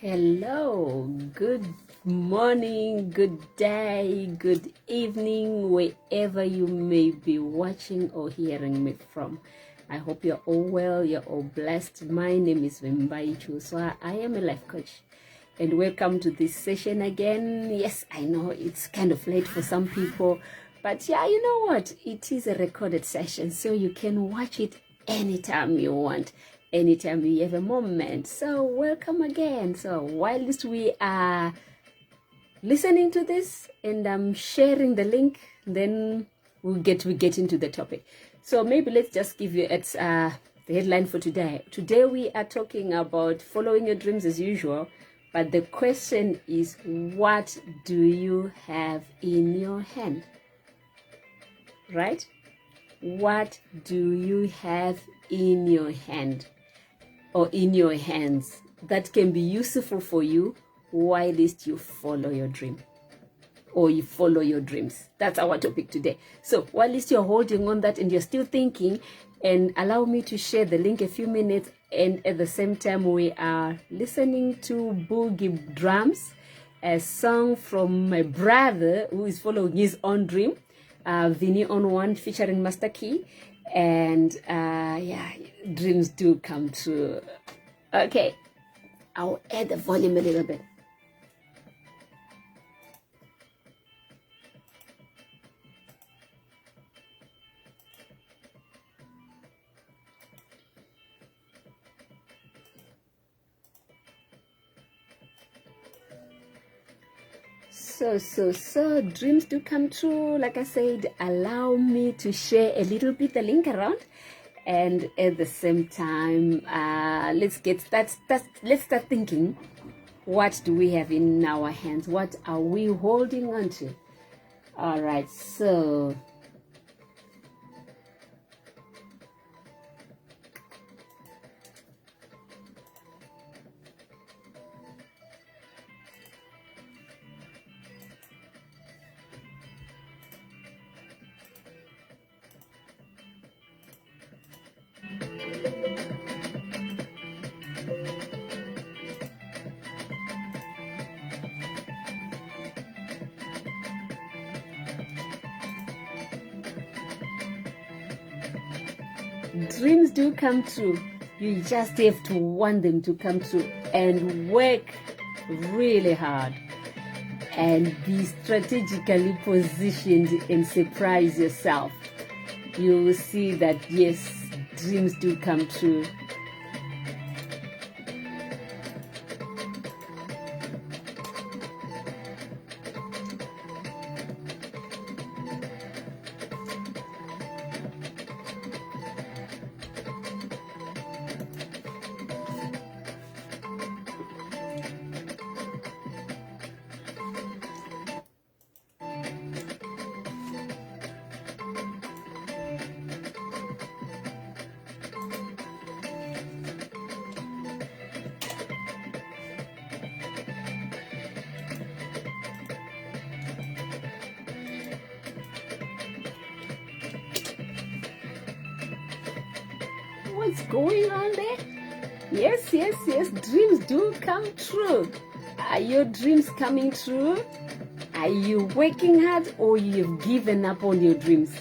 Hello, good morning, good day, good evening, wherever you may be watching or hearing me from. I hope you're all well, you're all blessed. My name is Vimbai Chiwuswa. I am a life coach. And welcome to this session again. Yes, I know it's kind of late for some people, but yeah, you know what? It is a recorded session, so you can watch it anytime you want, anytime you have a moment. So welcome again. So whilst we are listening to this and I'm sharing the link, then we get into the topic. So maybe let's just give you the headline for today. Today we are talking about following your dreams as usual, but the question is, what do you have in your hand? Right? What do you have in your hand or in your hands that can be useful for you while you follow your dream or you follow your dreams? That's our topic today. So while you're holding on that and you're still thinking, and allow me to share the link a few minutes, and at the same time we are listening to Boogie Drums, a song from my brother who is following his own dream, Vinny on One featuring Master Key, and yeah, dreams do come true. Okay, I'll add the volume a little bit. So dreams do come true. Like I said, allow me to share a little bit the link around, and at the same time, let's start thinking, what do we have in our hands? What are we holding on to? All right, so dreams do come true. You just have to want them to come true and work really hard and be strategically positioned and surprise yourself. You will see that yes, dreams do come true. What's going on there? Yes, dreams do come true. Are your dreams coming true? Are you working hard or you've given up on your dreams?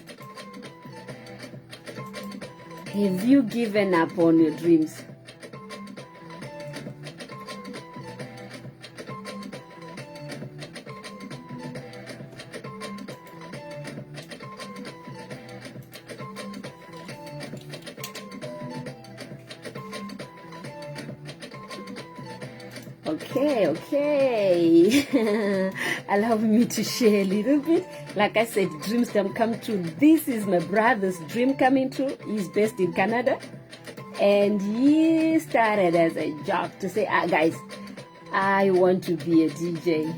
Have you given up on your dreams? Okay. Allow me to share a little bit. Like I said, dreams can come true. This is my brother's dream coming true. He's based in Canada, and he started as a job to say, guys, I want to be a DJ.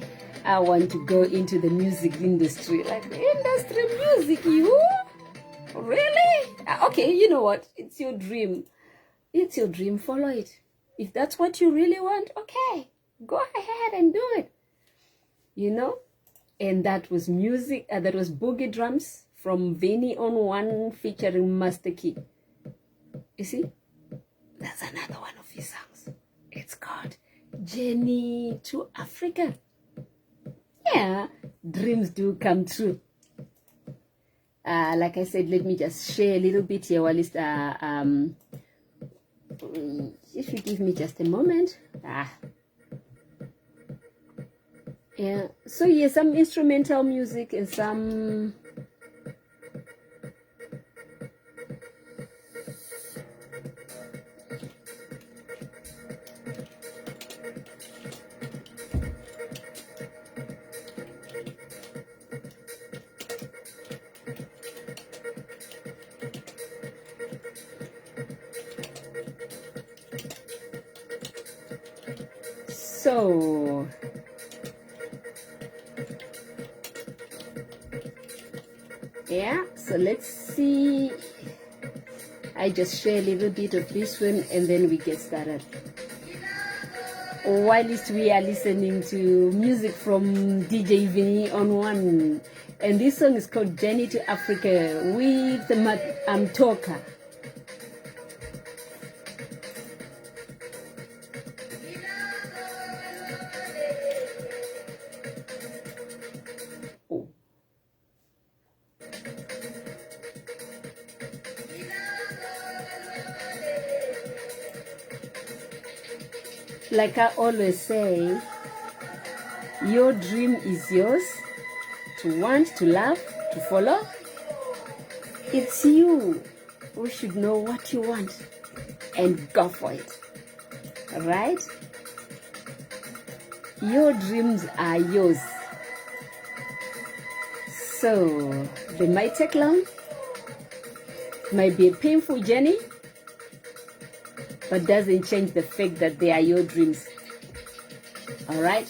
I want to go into the music industry. Like, industry music, you? Really? Okay, you know what? It's your dream. It's your dream. Follow it. If that's what you really want, okay, go ahead and do it. You know? And that was music, that was Boogie Drums from Vinny on One featuring Master Key. You see? That's another one of his songs. It's called journey to Africa. Yeah, dreams do come true. Like I said, let me just share a little bit here while it's, if you give me just a moment. Yeah, so yeah, some instrumental music and some so yeah, so let's see. I just share a little bit of this one and then we get started. Whilst we are listening to music from DJ Vinny on one, and this song is called Journey to Africa with Toka. Like I always say, your dream is yours to want, to love, to follow. It's you who should know what you want and go for it. Alright? Your dreams are yours. So, they might take long, might be a painful journey, but doesn't change the fact that they are your dreams. All right?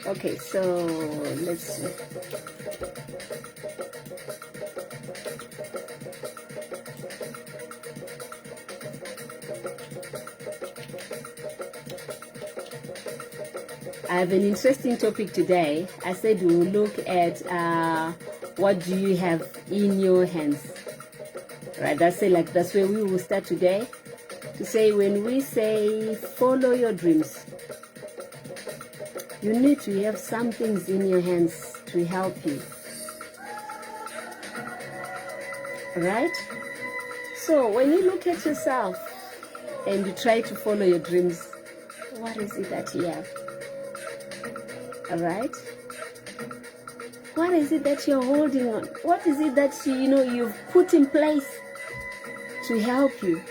Okay, so let's see. I have an interesting topic today. I said we'll look at what do you have in your hands. Right, that's where we will start today. To say, when we say follow your dreams, you need to have some things in your hands to help you. Right? So when you look at yourself and you try to follow your dreams, what is it that you have? Alright? What is it that you're holding on? What is it that you've put in place to help you?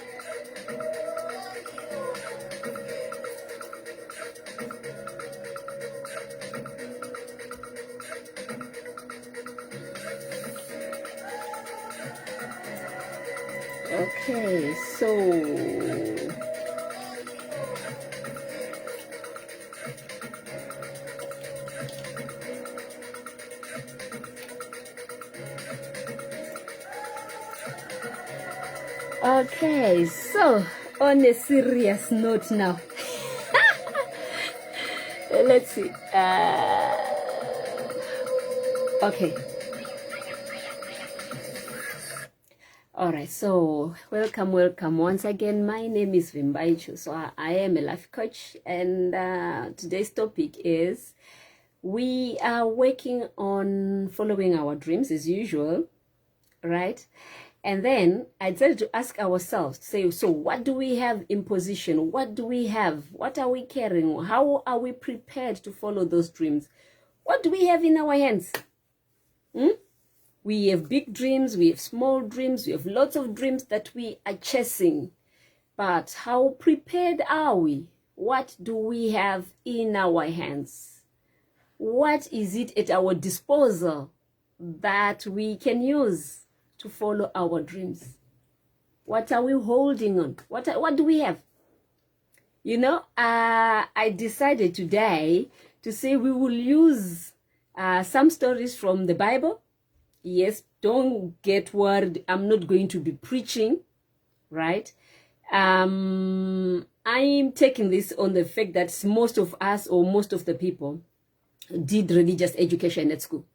Okay, so on a serious note now, let's see. Okay. Alright, so welcome once again. My name is Vimbai Chiwuswa. I am a life coach, and today's topic is we are working on following our dreams as usual, right? And then I decided to ask ourselves, say, so what do we have in position? What do we have? What are we carrying? How are we prepared to follow those dreams? What do we have in our hands? We have big dreams, we have small dreams, we have lots of dreams that we are chasing. But how prepared are we? What do we have in our hands? What is it at our disposal that we can use to follow our dreams? What are we holding on? What do we have? I decided today to say we will use some stories from the Bible. Yes, don't get worried. I'm not going to be preaching, right? I'm taking this on the fact that most of us, or most of the people, did religious education at school,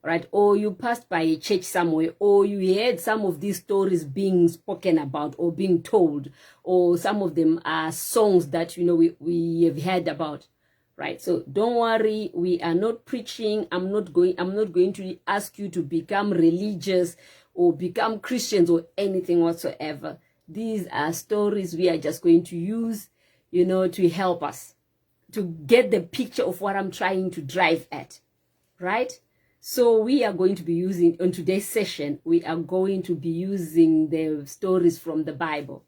right? Or you passed by a church somewhere, or you heard some of these stories being spoken about or being told, or some of them are songs that we have heard about, right? So don't worry, we are not preaching. I'm not going to ask you to become religious or become Christians or anything whatsoever. These are stories we are just going to use, to help us to get the picture of what I'm trying to drive at, right? So we are going to be using, on today's session, we are going to be using the stories from the Bible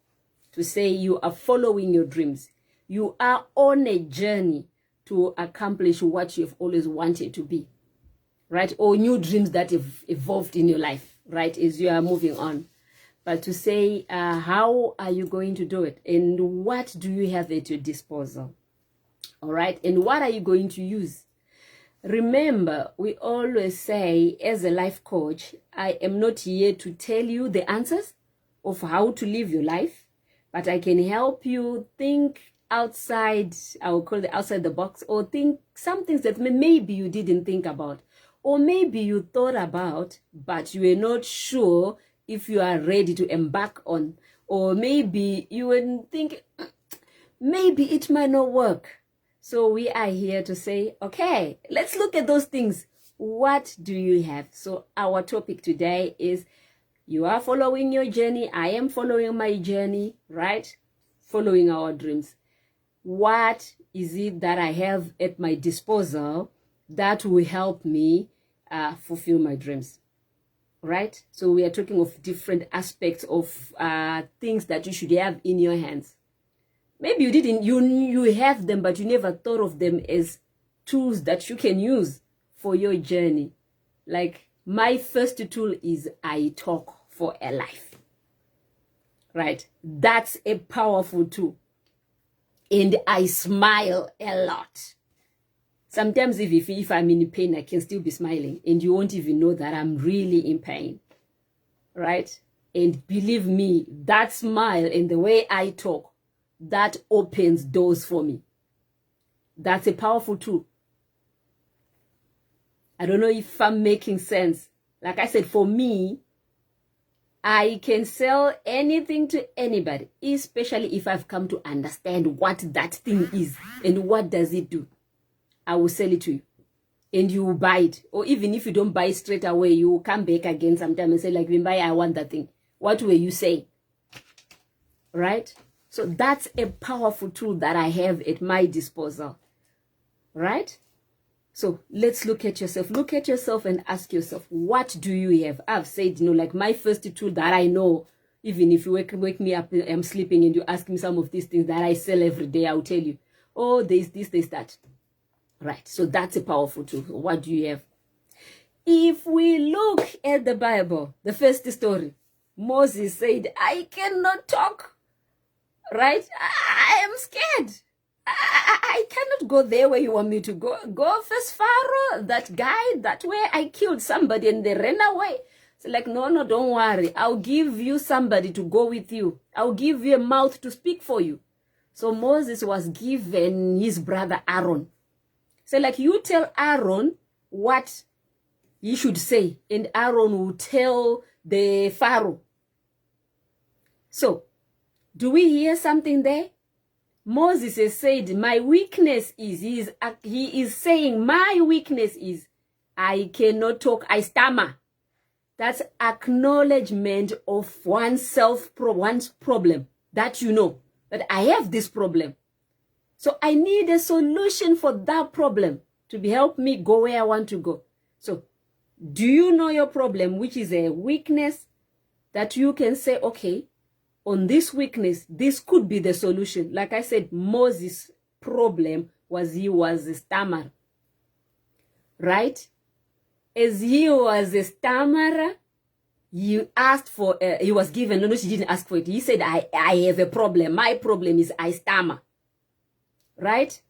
to say you are following your dreams. You are on a journey to accomplish what you've always wanted to be, right? Or new dreams that have evolved in your life, right? As you are moving on. But to say, how are you going to do it? And what do you have at your disposal? All right. And what are you going to use? Remember, we always say, as a life coach, I am not here to tell you the answers of how to live your life, but I can help you think outside, I will call it outside the box, or think some things that maybe you didn't think about, or maybe you thought about, but you were not sure if you are ready to embark on, or maybe you were thinking, maybe it might not work. So we are here to say, okay, let's look at those things. What do you have? So our topic today is, you are following your journey. I am following my journey, right? Following our dreams. What is it that I have at my disposal that will help me fulfill my dreams, right? So we are talking of different aspects of things that you should have in your hands. Maybe you didn't, you have them, but you never thought of them as tools that you can use for your journey. Like, my first tool is I talk for a life, right? That's a powerful tool. And I smile a lot. Sometimes if I'm in pain, I can still be smiling, and you won't even know that I'm really in pain, right? And believe me, that smile and the way I talk, that opens doors for me. That's a powerful tool. I don't know if I'm making sense. Like I said, for me, I can sell anything to anybody, especially if I've come to understand what that thing is and what does it do. I will sell it to you and you will buy it. Or even if you don't buy it straight away, you will come back again sometime and say, like, Vimbai, I want that thing. What were you saying? Right? So that's a powerful tool that I have at my disposal, right? So let's look at yourself. Look at yourself and ask yourself, what do you have? I've said, like, my first tool that I know, even if you wake me up, I'm sleeping, and you ask me some of these things that I sell every day, I'll tell you, oh, there's this, there's that. Right? So that's a powerful tool. What do you have? If we look at the Bible, the first story, Moses said, I cannot talk. Right? I am scared. I cannot go there where you want me to go. Go first, Pharaoh, that guy, that way I killed somebody and they ran away. So like, no, don't worry. I'll give you somebody to go with you. I'll give you a mouth to speak for you. So Moses was given his brother Aaron. So like, you tell Aaron what he should say, and Aaron will tell the Pharaoh. So, do we hear something there? Moses has said, my weakness is, he is saying, my weakness is, I cannot talk, I stammer. That's acknowledgement of one's problem, that you know, that I have this problem. So I need a solution for that problem to help me go where I want to go. So, do you know your problem, which is a weakness, that you can say, okay, on this weakness, this could be the solution. Like I said, Moses' problem was he was a stammerer, right? As he was a stammerer, he asked for, he was given, no, she didn't ask for it. He said, I have a problem. My problem is I stammer. right?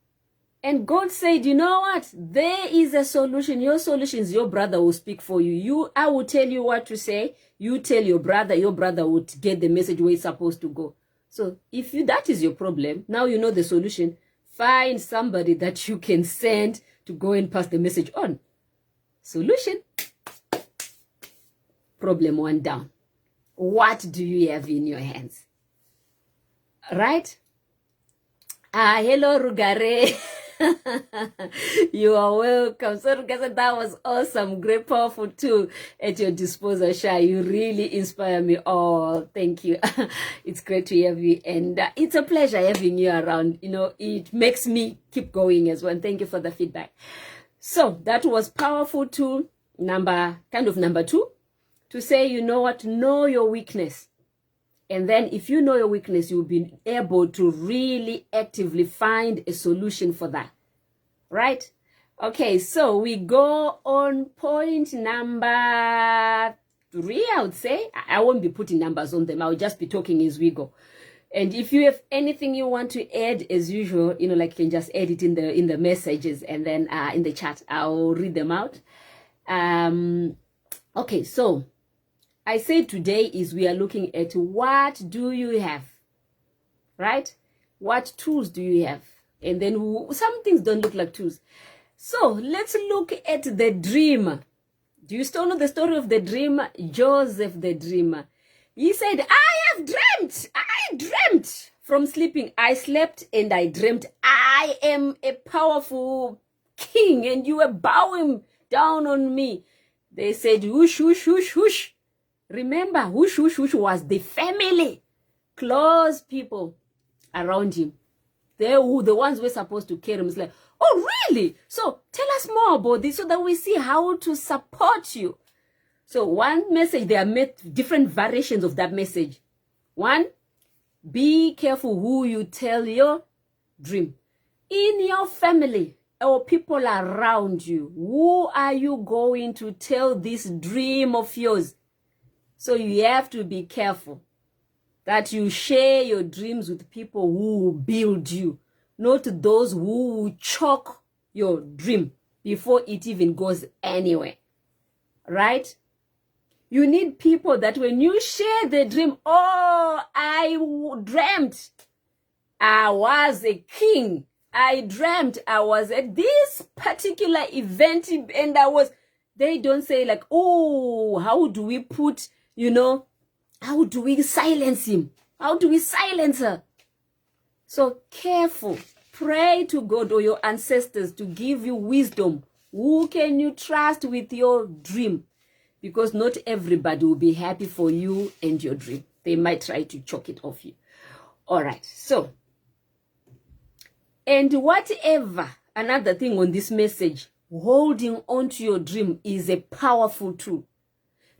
And God said, you know what? There is a solution. Your solution is your brother will speak for you. I will tell you what to say. You tell your brother would get the message where it's supposed to go. So if that is your problem, now you know the solution. Find somebody that you can send to go and pass the message on. Solution. Problem 1 down. What do you have in your hands? Right? Hello, Rugare. You are welcome. So, Rugare, that was awesome. Great, powerful tool at your disposal, Shai. You really inspire me. Oh, thank you. It's great to have you. And it's a pleasure having you around. You know, it makes me keep going as well. Thank you for the feedback. So, that was powerful tool number 2. To say, you know what? Know your weakness. And then if you know your weakness, you'll be able to really actively find a solution for that. Right? Okay, so we go on point number 3, I would say. I won't be putting numbers on them. I'll just be talking as we go. And if you have anything you want to add, as usual, you know, like you can just add it in the messages and then in the chat. I'll read them out. Okay, so I said today is we are looking at what do you have, right? What tools do you have? And then some things don't look like tools. So let's look at the dreamer. Do you still know the story of the dreamer? Joseph the dreamer. He said, I have dreamt. I dreamt from sleeping. I slept and I dreamt. I am a powerful king and you are bowing down on me. They said, whoosh, whoosh, whoosh, whoosh. Remember, whoosh, whoosh, whoosh was the family, close people around him. They were the ones who were supposed to carry him. It's like, oh, really? So tell us more about this so that we see how to support you. So one message, there are different variations of that message. 1, be careful who you tell your dream. In your family or people around you, who are you going to tell this dream of yours? So you have to be careful that you share your dreams with people who will build you, not those who will choke your dream before it even goes anywhere, right? You need people that when you share the dream, oh, I dreamt I was a king. I dreamt I was at this particular event and they don't say like, oh, how do we put, you know, how do we silence him? How do we silence her? So careful. Pray to God or your ancestors to give you wisdom. Who can you trust with your dream? Because not everybody will be happy for you and your dream. They might try to choke it off you. All right. So, and whatever, another thing on this message, holding on to your dream is a powerful tool.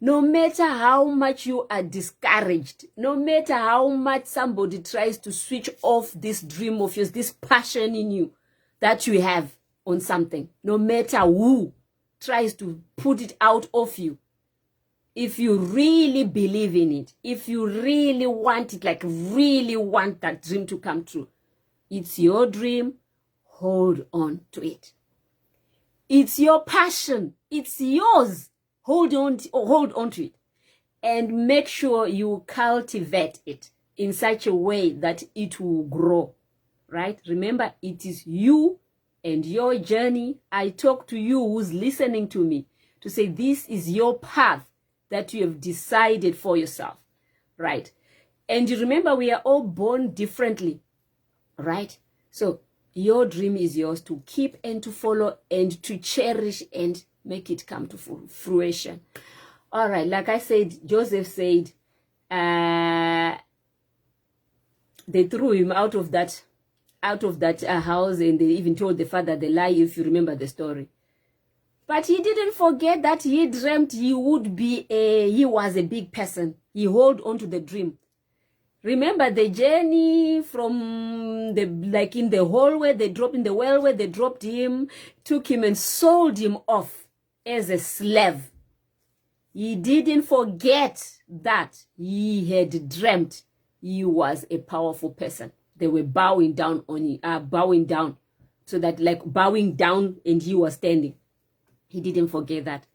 No matter how much you are discouraged, no matter how much somebody tries to switch off this dream of yours, this passion in you that you have on something, no matter who tries to put it out of you, if you really believe in it, if you really want it, like really want that dream to come true, it's your dream, hold on to it. It's your passion, it's yours. Hold on to it and make sure you cultivate it in such a way that it will grow, right? Remember, it is you and your journey. I talk to you who's listening to me to say this is your path that you have decided for yourself, right? And you remember, we are all born differently, right? So your dream is yours to keep and to follow and to cherish and make it come to fruition. All right, like I said, Joseph said they threw him out of that house, and they even told the father the lie, if you remember the story. But he didn't forget that he dreamt he was a big person. He held on to the dream. Remember the journey from in the hallway, they dropped in the well where they dropped him, took him and sold him off as a slave. He didn't forget that he had dreamt he was a powerful person. They were bowing down bowing down, so that like bowing down, and he was standing. He didn't forget that.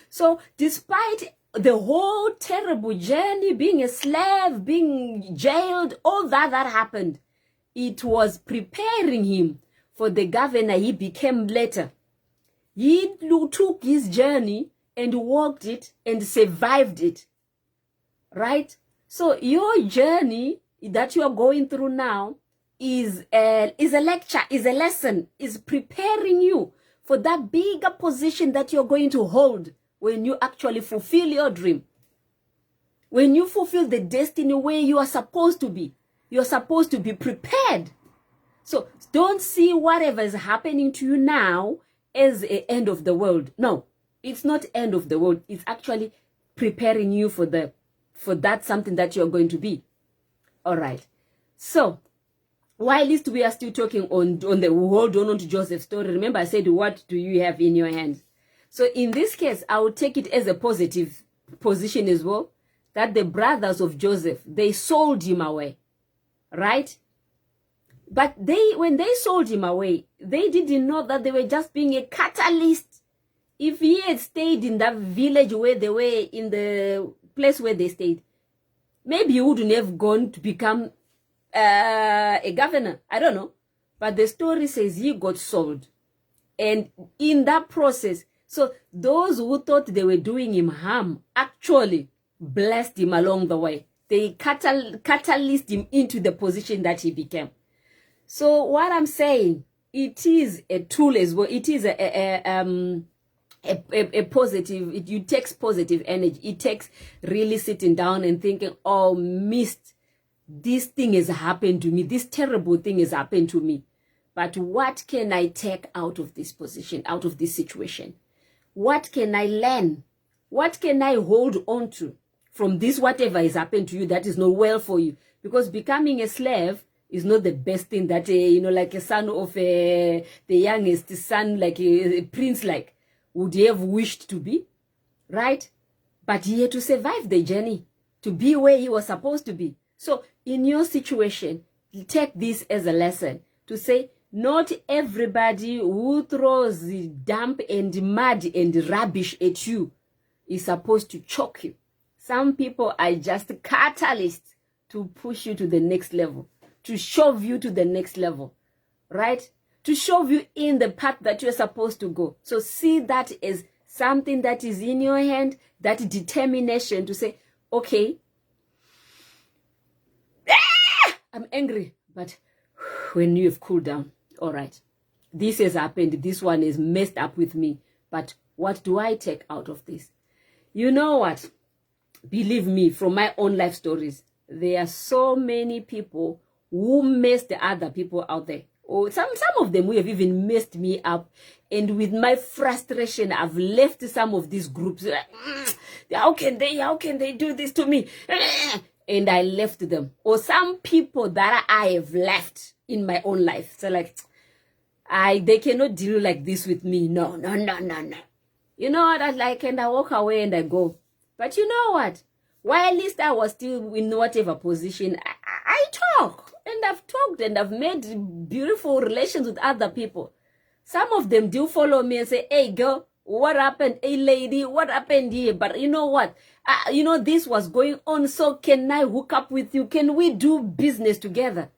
So despite the whole terrible journey, being a slave, being jailed, all that happened, it was preparing him for the governor he became later. He took his journey and walked it and survived it. Right? So your journey that you are going through now is a lecture, is a lesson, is preparing you for that bigger position that you're going to hold when you actually fulfill your dream. When you fulfill the destiny where you are supposed to be. You're supposed to be prepared. So don't see whatever is happening to you now as the end of the world. No, it's not end of the world. It's actually preparing you for that something that you're going to be. All right. So while we are still talking on the hold on to Joseph's story, remember I said, what do you have in your hands? So in this case, I will take it as a positive position as well, that the brothers of Joseph, they sold him away, right? But when they sold him away, they didn't know that they were just being a catalyst. If he had stayed in that village where they were, in the place where they stayed, maybe he wouldn't have gone to become a governor. I don't know. But the story says he got sold. And in that process, so those who thought they were doing him harm actually blessed him along the way. They catalyzed him into the position that he became. So what I'm saying, it is a tool as well. It is a positive, it takes positive energy. It takes really sitting down and thinking, oh, missed, this thing has happened to me. This terrible thing has happened to me. But what can I take out of this position, out of this situation? What can I learn? What can I hold on to from this, whatever has happened to you that is not well for you? Because becoming a slave is not the best thing that, like a son of the youngest son, like a prince, like, would he have wished to be, right? But he had to survive the journey to be where he was supposed to be. So in your situation, take this as a lesson to say, not everybody who throws damp and mud and rubbish at you is supposed to choke you. Some people are just catalysts to push you to the next level, to shove you to the next level, right? To shove you in the path that you're supposed to go. So see that as something that is in your hand, that determination to say, okay, I'm angry, but when you've cooled down, all right, this has happened, this one is messed up with me, but what do I take out of this? You know what? Believe me, from my own life stories, there are so many people who messed the other people out there. Or some of them who have even messed me up. And with my frustration, I've left some of these groups. How can they do this to me? And I left them. Or some people that I have left in my own life. So like, they cannot deal like this with me. No. You know what? And I walk away and I go. But you know what? While at least I was still in whatever position, I talk. And I've talked and I've made beautiful relations with other people. Some of them do follow me and say, hey, girl, what happened? Hey, lady, what happened here? But you know what? This was going on. So can I hook up with you? Can we do business together?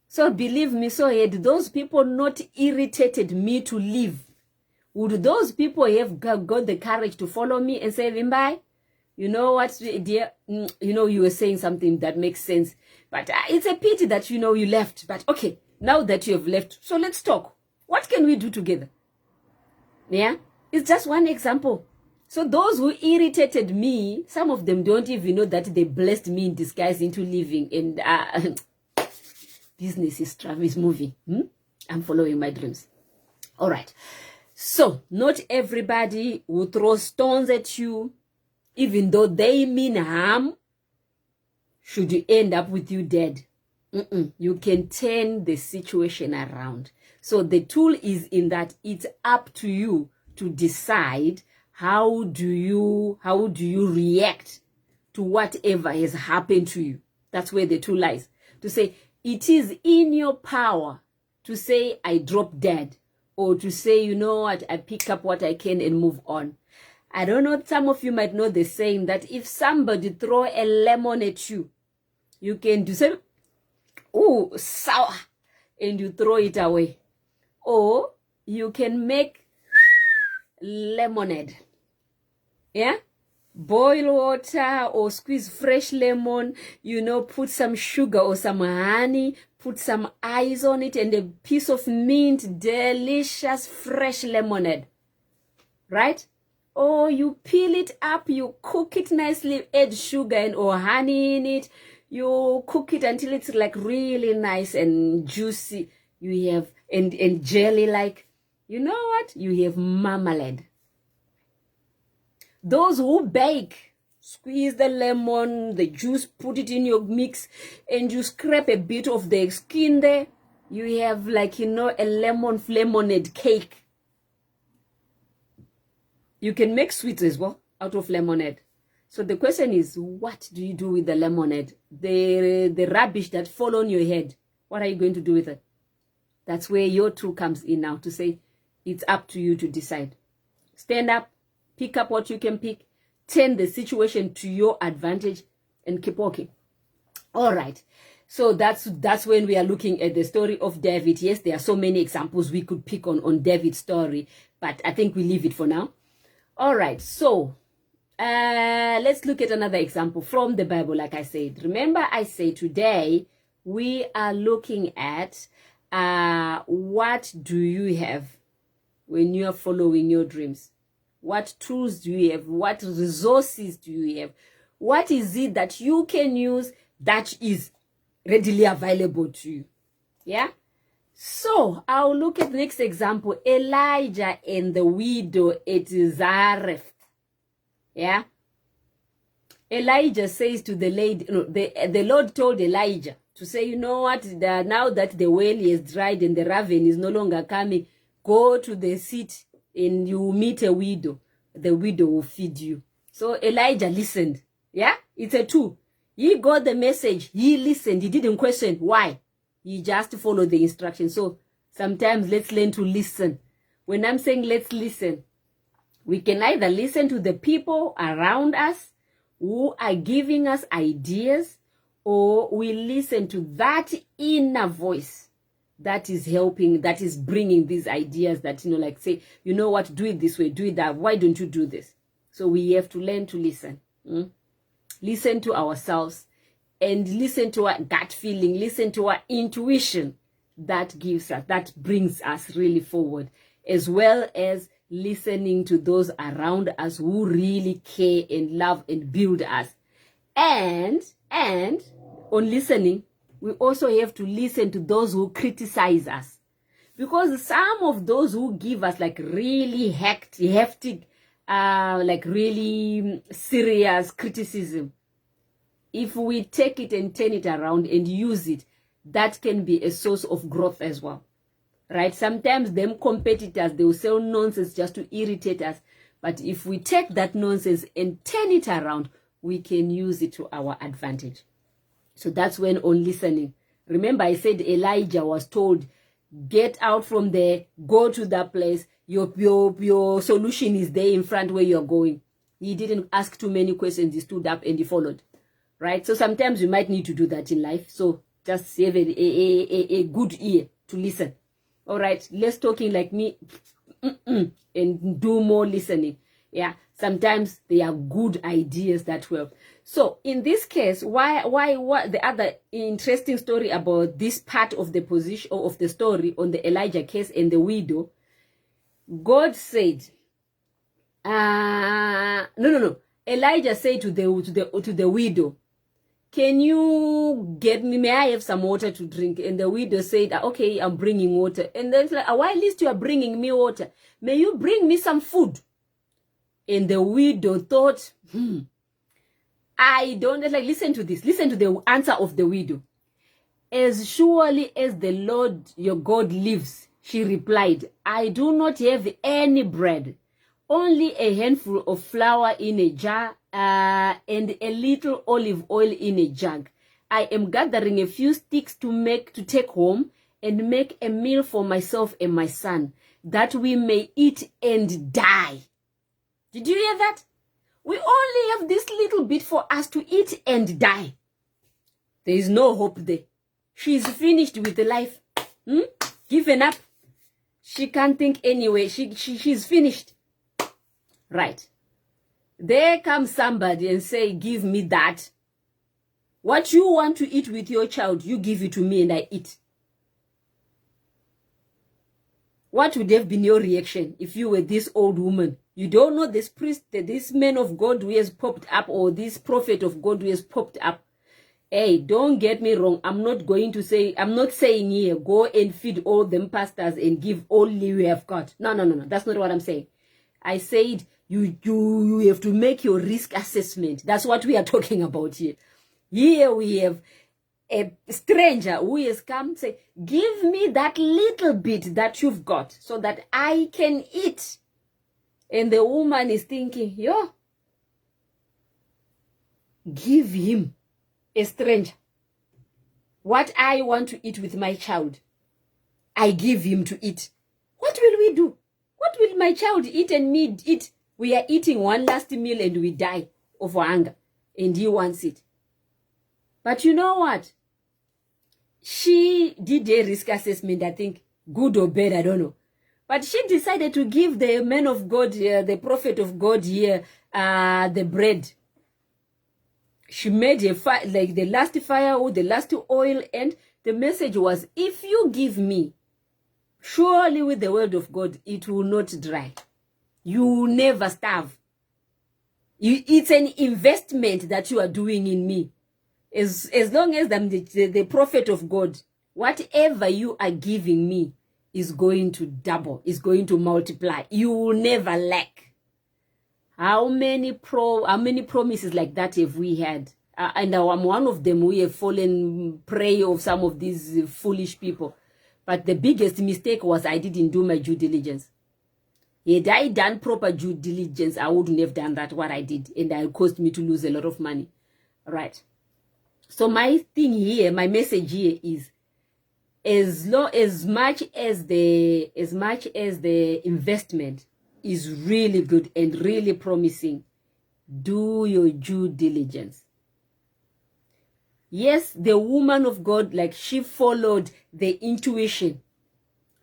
So believe me, so had those people not irritated me to leave, would those people have got the courage to follow me and say, Vimbai, you know what, dear, you were saying something that makes sense. But it's a pity that, you left. But okay, now that you have left, so let's talk. What can we do together? Yeah, it's just one example. So those who irritated me, some of them don't even know that they blessed me in disguise into living. And business is moving. I'm following my dreams. All right. So not everybody will throw stones at you, even though they mean harm, should you end up with you dead. You can turn the situation around. So the tool is in that it's up to you to decide how do you react to whatever has happened to you. That's where the tool lies. To say, it is in your power to say, I drop dead, or to say, you know what, I pick up what I can and move on. I don't know, some of you might know the saying that if somebody throw a lemon at you, you can do say, oh, sour, and you throw it away. Or you can make lemonade. Yeah? Boil water or squeeze fresh lemon, you know, put some sugar or some honey, put some ice on it and a piece of mint, delicious fresh lemonade. Right? Or you peel it up, you cook it nicely, add sugar and or honey in it. You cook it until it's like really nice and juicy. You have, and jelly like, you know what? You have marmalade. Those who bake, squeeze the lemon, the juice, put it in your mix, and you scrape a bit of the skin there. You have like, you know, a lemonade cake. You can make sweets as well out of lemonade. So the question is, what do you do with the lemonade? The rubbish that fall on your head, what are you going to do with it? That's where your tool comes in now to say, it's up to you to decide. Stand up, pick up what you can pick, turn the situation to your advantage, and keep walking. All right. So that's when we are looking at the story of David. Yes, there are so many examples we could pick on David's story, but I think we leave it for now. All right. So let's look at another example from the Bible, like I said. Remember, I said today we are looking at what do you have when you are following your dreams? What tools do you have? What resources do you have? What is it that you can use that is readily available to you? Yeah? So, I'll look at the next example. Elijah and the widow at Zarephath. Yeah? Elijah says to the lady, no, the Lord told Elijah to say, you know what, now that the well is dried and the raven is no longer coming, go to the city and you meet a widow. The widow will feed you. So Elijah listened. Yeah? It's a tool. He got the message. He listened. He didn't question. Why? He just followed the instructions. So sometimes let's learn to listen. When I'm saying let's listen, we can either listen to the people around us who are giving us ideas, or we listen to that inner voice that is helping, that is bringing these ideas that, you know, like say, you know what, do it this way, do it that. Why don't you do this? So we have to learn to listen. Listen to ourselves and listen to our gut feeling, listen to our intuition that gives us, that brings us really forward, as well as listening to those around us who really care and love and build us. And on listening, we also have to listen to those who criticize us. Because some of those who give us like really hefty, like really serious criticism, if we take it and turn it around and use it, that can be a source of growth as well. Right? Sometimes them competitors, they will say nonsense just to irritate us. But if we take that nonsense and turn it around, we can use it to our advantage. So that's when on listening. Remember, I said Elijah was told, get out from there, go to that place. Your solution is there in front where you're going. He didn't ask too many questions. He stood up and he followed. Right? So sometimes you might need to do that in life. So just have a good ear to listen. All right, less talking like me and do more listening. Yeah, sometimes they are good ideas that help. So in this case, what the other interesting story about this part of the position of the story on the Elijah case and the widow, God said, no. Elijah said to the widow, can you get me, may I have some water to drink? And the widow said, okay, I'm bringing water. And then it's like, why at least you are bringing me water? May you bring me some food? And the widow thought, I don't, like, listen to this. Listen to the answer of the widow. As surely as the Lord your God lives, she replied, I do not have any bread, only a handful of flour in a jar, and a little olive oil in a jug. I am gathering a few sticks to take home and make a meal for myself and my son, that we may eat and die. Did you hear that? We only have this little bit for us to eat and die. There is no hope there. She's finished with the life. Given up. She can't think anyway. She's finished. Right. There comes somebody and say, give me that. What you want to eat with your child, you give it to me and I eat. What would have been your reaction if you were this old woman? You don't know this priest, this man of God who has popped up, or this prophet of God who has popped up. Hey, don't get me wrong. I'm not saying here, go and feed all them pastors and give all you have got. No. That's not what I'm saying. I said you have to make your risk assessment. That's what we are talking about here. Here we have a stranger who has come and say, give me that little bit that you've got so that I can eat. And the woman is thinking, yo, give him, a stranger, what I want to eat with my child. I give him to eat. What will we do? What will my child eat and me eat? We are eating one last meal and we die of hunger. And he wants it. But you know what? She did a risk assessment, I think, good or bad, I don't know. But she decided to give the man of God here, the prophet of God here, the bread. She made a fire, like the last firewood, the last oil, and the message was, if you give me, surely with the word of God, it will not dry. You will never starve. It's an investment that you are doing in me. As long as I'm the prophet of God, whatever you are giving me is going to double, is going to multiply. You will never lack. How many promises like that have we had? And I'm one of them. We have fallen prey of some of these foolish people. But the biggest mistake was I didn't do my due diligence. Had I done proper due diligence, I wouldn't have done that, what I did. And it caused me to lose a lot of money. Right. So my thing here, my message here is, as much as the investment is really good and really promising, do your due diligence. Yes, the woman of God, like, she followed the intuition,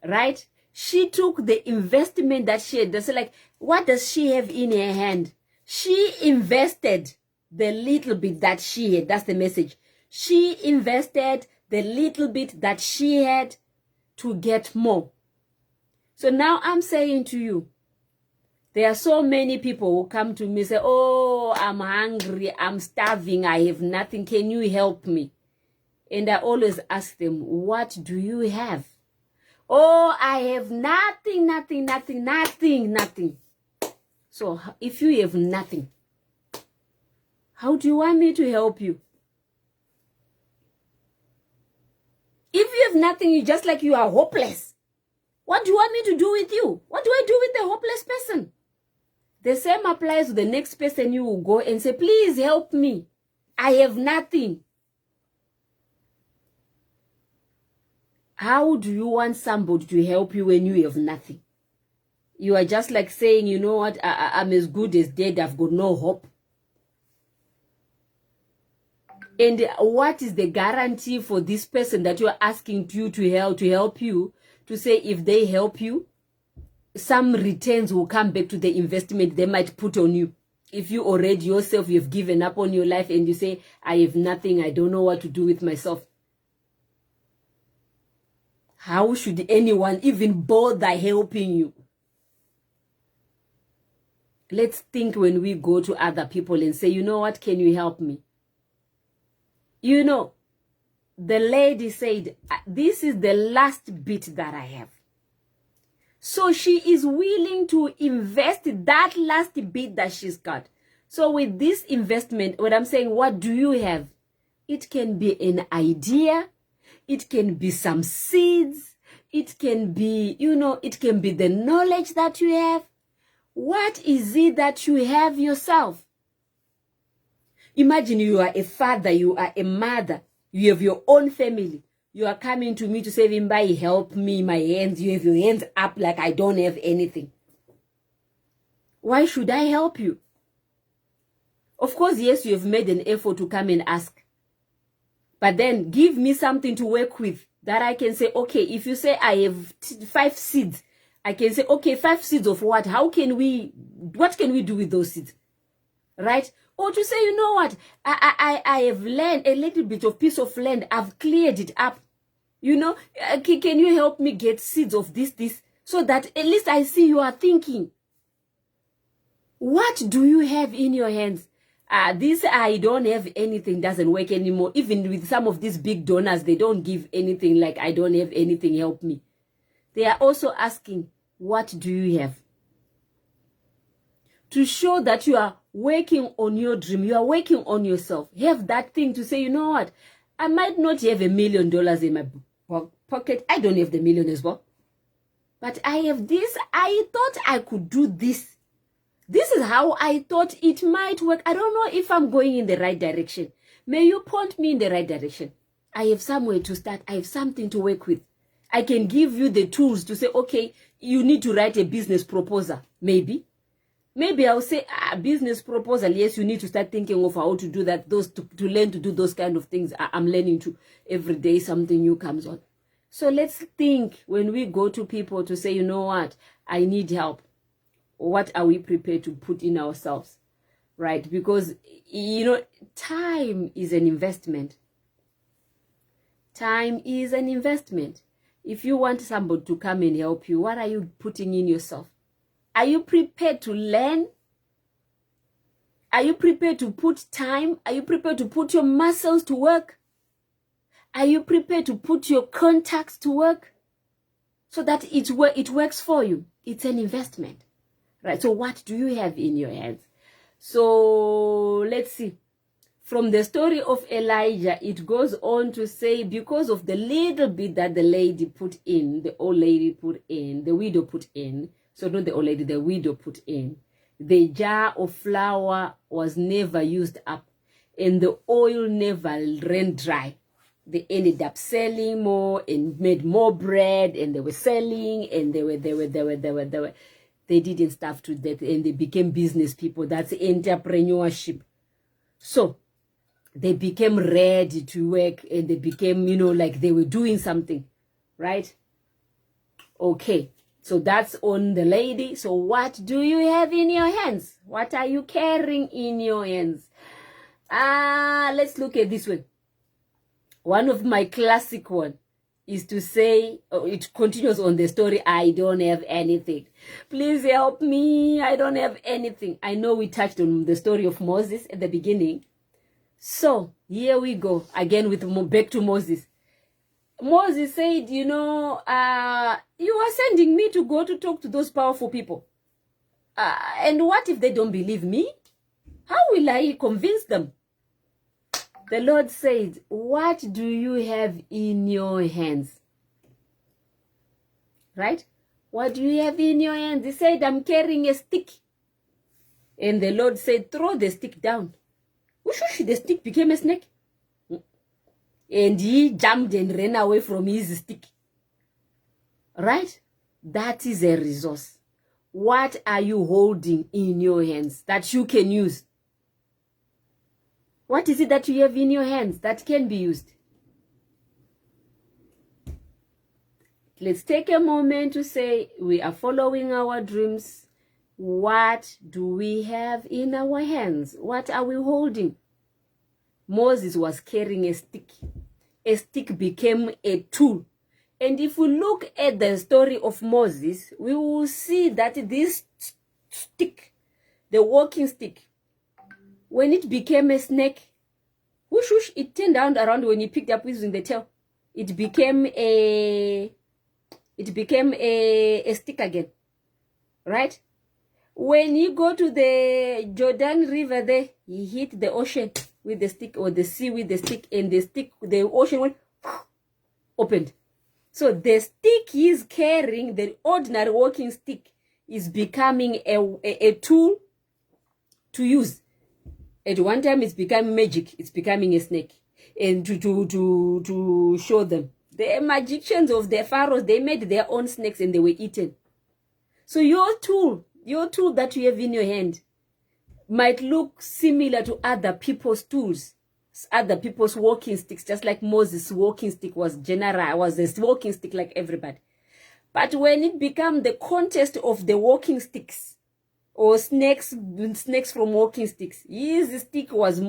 right? She took the investment that she had. That's like, what does she have in her hand? She invested the little bit that she had. That's the message. She invested the little bit that she had to get more. So now I'm saying to you, there are so many people who come to me and say, oh, I'm hungry, I'm starving, I have nothing, can you help me? And I always ask them, what do you have? Oh, I have nothing. So if you have nothing, how do you want me to help you? If you have nothing, you just like you are hopeless. What do you want me to do with you? What do I do with the hopeless person? The same applies to the next person. You will go and say, please help me. I have nothing. How do you want somebody to help you when you have nothing? You are just like saying, you know what, I'm as good as dead, I've got no hope. And what is the guarantee for this person that you are asking you to help you, to say if they help you, some returns will come back to the investment they might put on you? If you already yourself, you've given up on your life and you say, I have nothing, I don't know what to do with myself. How should anyone even bother helping you? Let's think when we go to other people and say, you know what, can you help me? You know, the lady said, this is the last bit that I have. So she is willing to invest that last bit that she's got. So with this investment, what I'm saying, what do you have? It can be an idea. It can be some seeds. It can be, you know, it can be the knowledge that you have. What is it that you have yourself? Imagine you are a father, you are a mother, You have your own family. You are coming to me to say, Vimbai, help me, my hands. You have your hands up like I don't have anything. Why should I help you? Of course, yes, you have made an effort to come and ask. But then give me something to work with that I can say, okay, if you say I have 5 seeds, I can say, okay, 5 seeds of what? What can we do with those seeds? Right? Or to say, you know what? I have land, a little bit of piece of land. I've cleared it up. You know, can you help me get seeds of this, so that at least I see you are thinking. What do you have in your hands? This I don't have anything doesn't work anymore. Even with some of these big donors, they don't give anything, like I don't have anything, help me. They are also asking, what do you have? To show that you are working on your dream, you are working on yourself. Have that thing to say, you know what? I might not have $1 million in my pocket. I don't have the million as well. But I have this. I thought I could do this. This is how I thought it might work. I don't know if I'm going in the right direction. May you point me in the right direction. I have somewhere to start. I have something to work with. I can give you the tools to say, okay, you need to write a business proposal. Maybe I'll say business proposal. Yes, you need to start thinking of how to do that. To learn to do those kind of things. I'm learning to every day something new comes on. So let's think when we go to people to say, you know what, I need help. What are we prepared to put in ourselves, right? Because, you know, time is an investment. Time is an investment. If you want somebody to come and help you, what are you putting in yourself? Are you prepared to learn? Are you prepared to put time? Are you prepared to put your muscles to work? Are you prepared to put your contacts to work? So that it works for you. It's an investment. Right, so what do you have in your hands? So let's see. From the story of Elijah, it goes on to say, because of the little bit that the lady put in, the old lady put in, the widow put in, so not the old lady, the widow put in, the jar of flour was never used up, and the oil never ran dry. They ended up selling more and made more bread, and they were selling, and they didn't starve to death, and they became business people. That's entrepreneurship. So they became ready to work, and they became, you know, like they were doing something, right? Okay, so that's on the lady. So what do you have in your hands? What are you carrying in your hands? Let's look at this one. One of my classic one is to say, it continues on the story, I don't have anything. Please help me, I don't have anything. I know we touched on the story of Moses at the beginning. So, here we go, again with back to Moses. Moses said, you know, you are sending me to go to talk to those powerful people. And what if they don't believe me? How will I convince them? The Lord said, what do you have in your hands? Right? What do you have in your hands? He said, I'm carrying a stick. And the Lord said, throw the stick down. Whoosh, the stick became a snake. And he jumped and ran away from his stick. Right? That is a resource. What are you holding in your hands that you can use? What is it that you have in your hands that can be used? Let's take a moment to say we are following our dreams. What do we have in our hands? What are we holding? Moses was carrying a stick. A stick became a tool. And if we look at the story of Moses, we will see that this stick, the walking stick, when it became a snake, whoosh, whoosh, it turned around when he picked up using the tail. It became a stick again. Right? When you go to the Jordan River there, he hit the ocean with the stick, or the sea with the stick, and the ocean went opened. So the stick he's carrying, the ordinary walking stick, is becoming a tool to use. At one time, it's becoming magic. It's becoming a snake. and to show them. The magicians of the pharaohs, they made their own snakes and they were eaten. So your tool that you have in your hand might look similar to other people's tools, other people's walking sticks, just like Moses' walking stick was general, was a walking stick like everybody. But when it became the contest of the walking sticks, or snakes from walking sticks, his stick was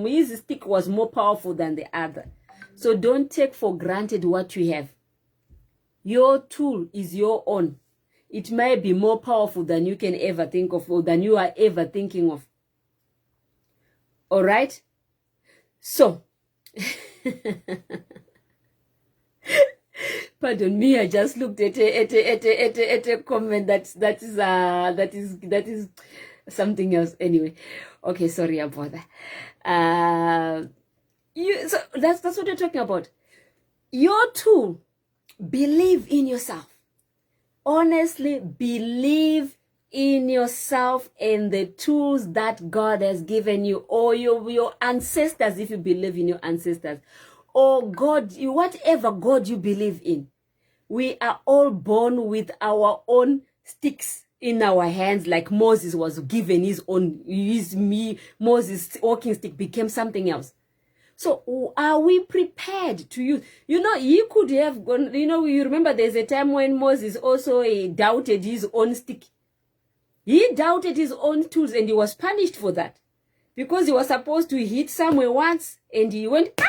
more powerful than the other. So don't take for granted what you have. Your tool is your own. It might be more powerful than you can ever think of, or than you are ever thinking of. All right? So, pardon me, I just looked at a comment that is something else. Anyway, okay, sorry about that. So that's what you're talking about. Your tool, believe in yourself. Honestly, believe in yourself and the tools that God has given you, or your ancestors, if you believe in your ancestors, or God, whatever God you believe in. We are all born with our own sticks in our hands, like Moses was given his own. Moses' walking stick became something else. So are we prepared to use? He could have gone, you remember there's a time when Moses also doubted his own stick. He doubted his own tools and he was punished for that. Because he was supposed to hit somewhere once and he went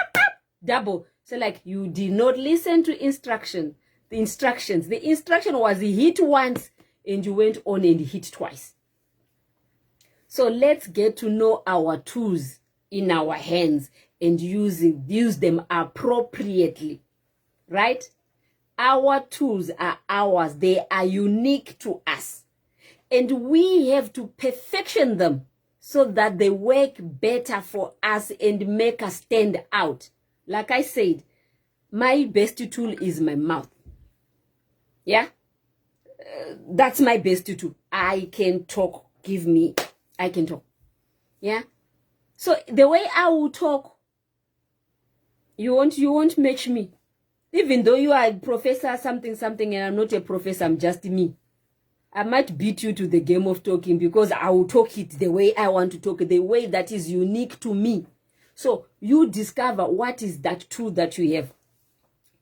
double. So like, you did not listen to instruction. The instructions was he hit once and you went on and hit twice. So let's get to know our tools in our hands and use them appropriately, right? Our tools are ours. They are unique to us. And we have to perfection them so that they work better for us and make us stand out. Like I said, my best tool is my mouth. Yeah? That's my best tool. I can talk. I can talk. Yeah? So the way I will talk, you won't match me. Even though you are a professor something and I'm not a professor, I'm just me. I might beat you to the game of talking because I will talk it the way I want to talk it, the way that is unique to me. So you discover what is that tool that you have.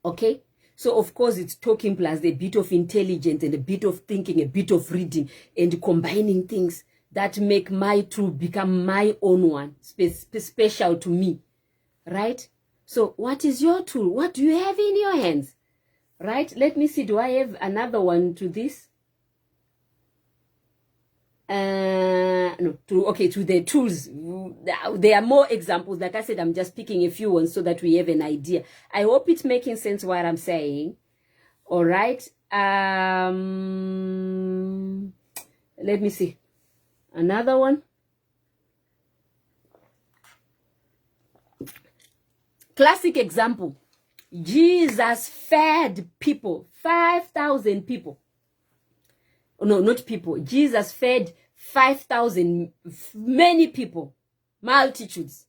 Okay? So of course it's talking plus a bit of intelligence and a bit of thinking, a bit of reading and combining things that make my tool become my own one, special to me. Right? So what is your tool? What do you have in your hands? Right? Let me see. Do I have another one to this? No, to the tools. There are more examples. Like I said, I'm just picking a few ones so that we have an idea. I hope it's making sense what I'm saying. All right. Let me see. Another one. Classic example. Jesus fed people, 5,000 people. No, not people. Jesus fed 5,000, many people, multitudes,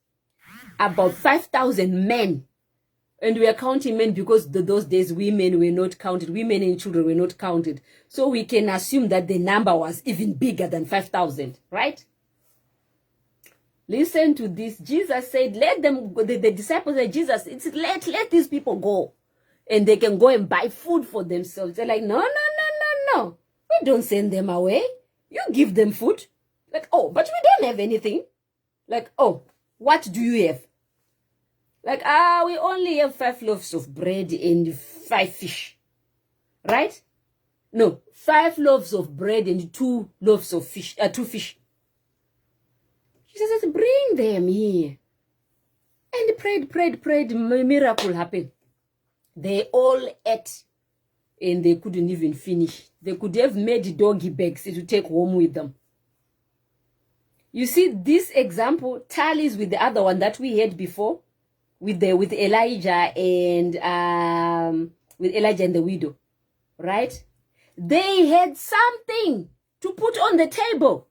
about 5,000 men. And we are counting men because those days women were not counted. Women and children were not counted. So we can assume that the number was even bigger than 5,000, right? Listen to this. Jesus said, let them go. The disciples said, Jesus, let these people go. And they can go and buy food for themselves. They're like, no. We don't send them away. You give them food. Like, oh, but we don't have anything. Like, oh, what do you have? Like, we only have 5 loaves of bread and 5 fish. Right? No, 5 loaves of bread and 2 loaves of fish, 2 fish. Jesus says, bring them here. And prayed, miracle happened. They all ate and they couldn't even finish. They could have made doggy bags to take home with them. You see, this example tallies with the other one that we had before, with Elijah and the widow, right? They had something to put on the table.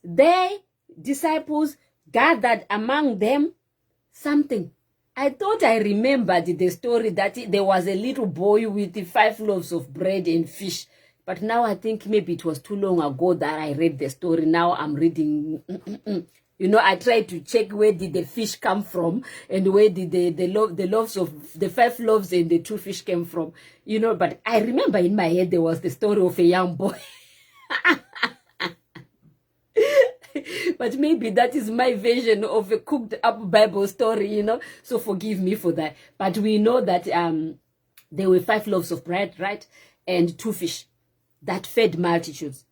They disciples gathered among them something I thought I remembered the story that there was a little boy with the 5 loaves of bread and fish. But now I think maybe it was too long ago that I read the story. Now I'm reading. You know, I tried to check where did the fish come from and where did the loaves of the 5 loaves and the 2 fish came from. You know, but I remember in my head there was the story of a young boy. But maybe that is my version of a cooked up Bible story, you know. So forgive me for that. But we know that there were 5 loaves of bread, right? And 2 fish that fed multitudes.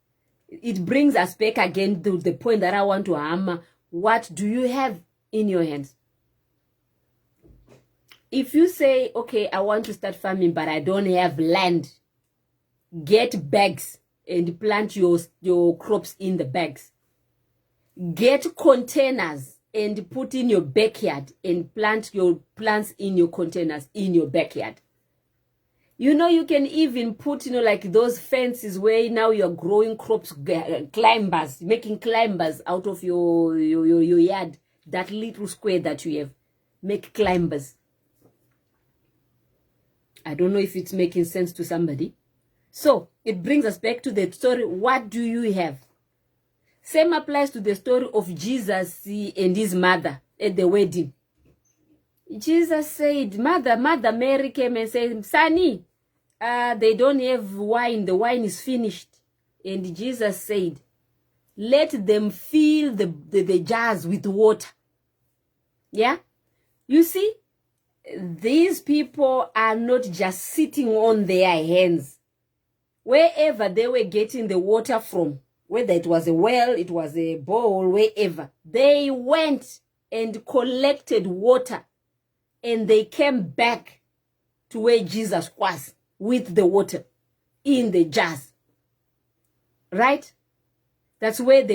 It brings us back again to the point that I want to hammer. What do you have in your hands? If you say, okay, I want to start farming, but I don't have land, get bags and plant your crops in the bags. Get containers and put in your backyard and plant your plants in your containers in your backyard. You know, you can even put, you know, like those fences where now you're growing crops, climbers, making climbers out of your yard. That little square that you have. Make climbers. I don't know if it's making sense to somebody. So, it brings us back to the story. What do you have? Same applies to the story of Jesus and his mother at the wedding. Jesus said, Mother Mary came and said, Sonny, they don't have wine. The wine is finished. And Jesus said, let them fill the jars with water. Yeah? You see, these people are not just sitting on their hands. Wherever they were getting the water from, whether it was a well, it was a bowl, wherever, they went and collected water and they came back to where Jesus was with the water in the jars. Right? That's where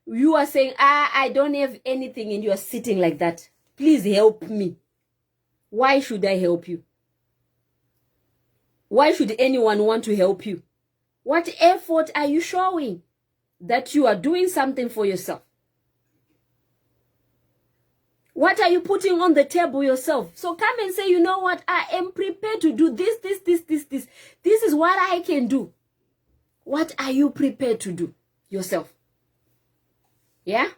you are saying, I don't have anything, and you are sitting like that. Please help me. Why should I help you? Why should anyone want to help you? What effort are you showing that you are doing something for yourself? What are you putting on the table yourself? So come and say, you know what? I am prepared to do this. This is what I can do. What are you prepared to do yourself? Yeah?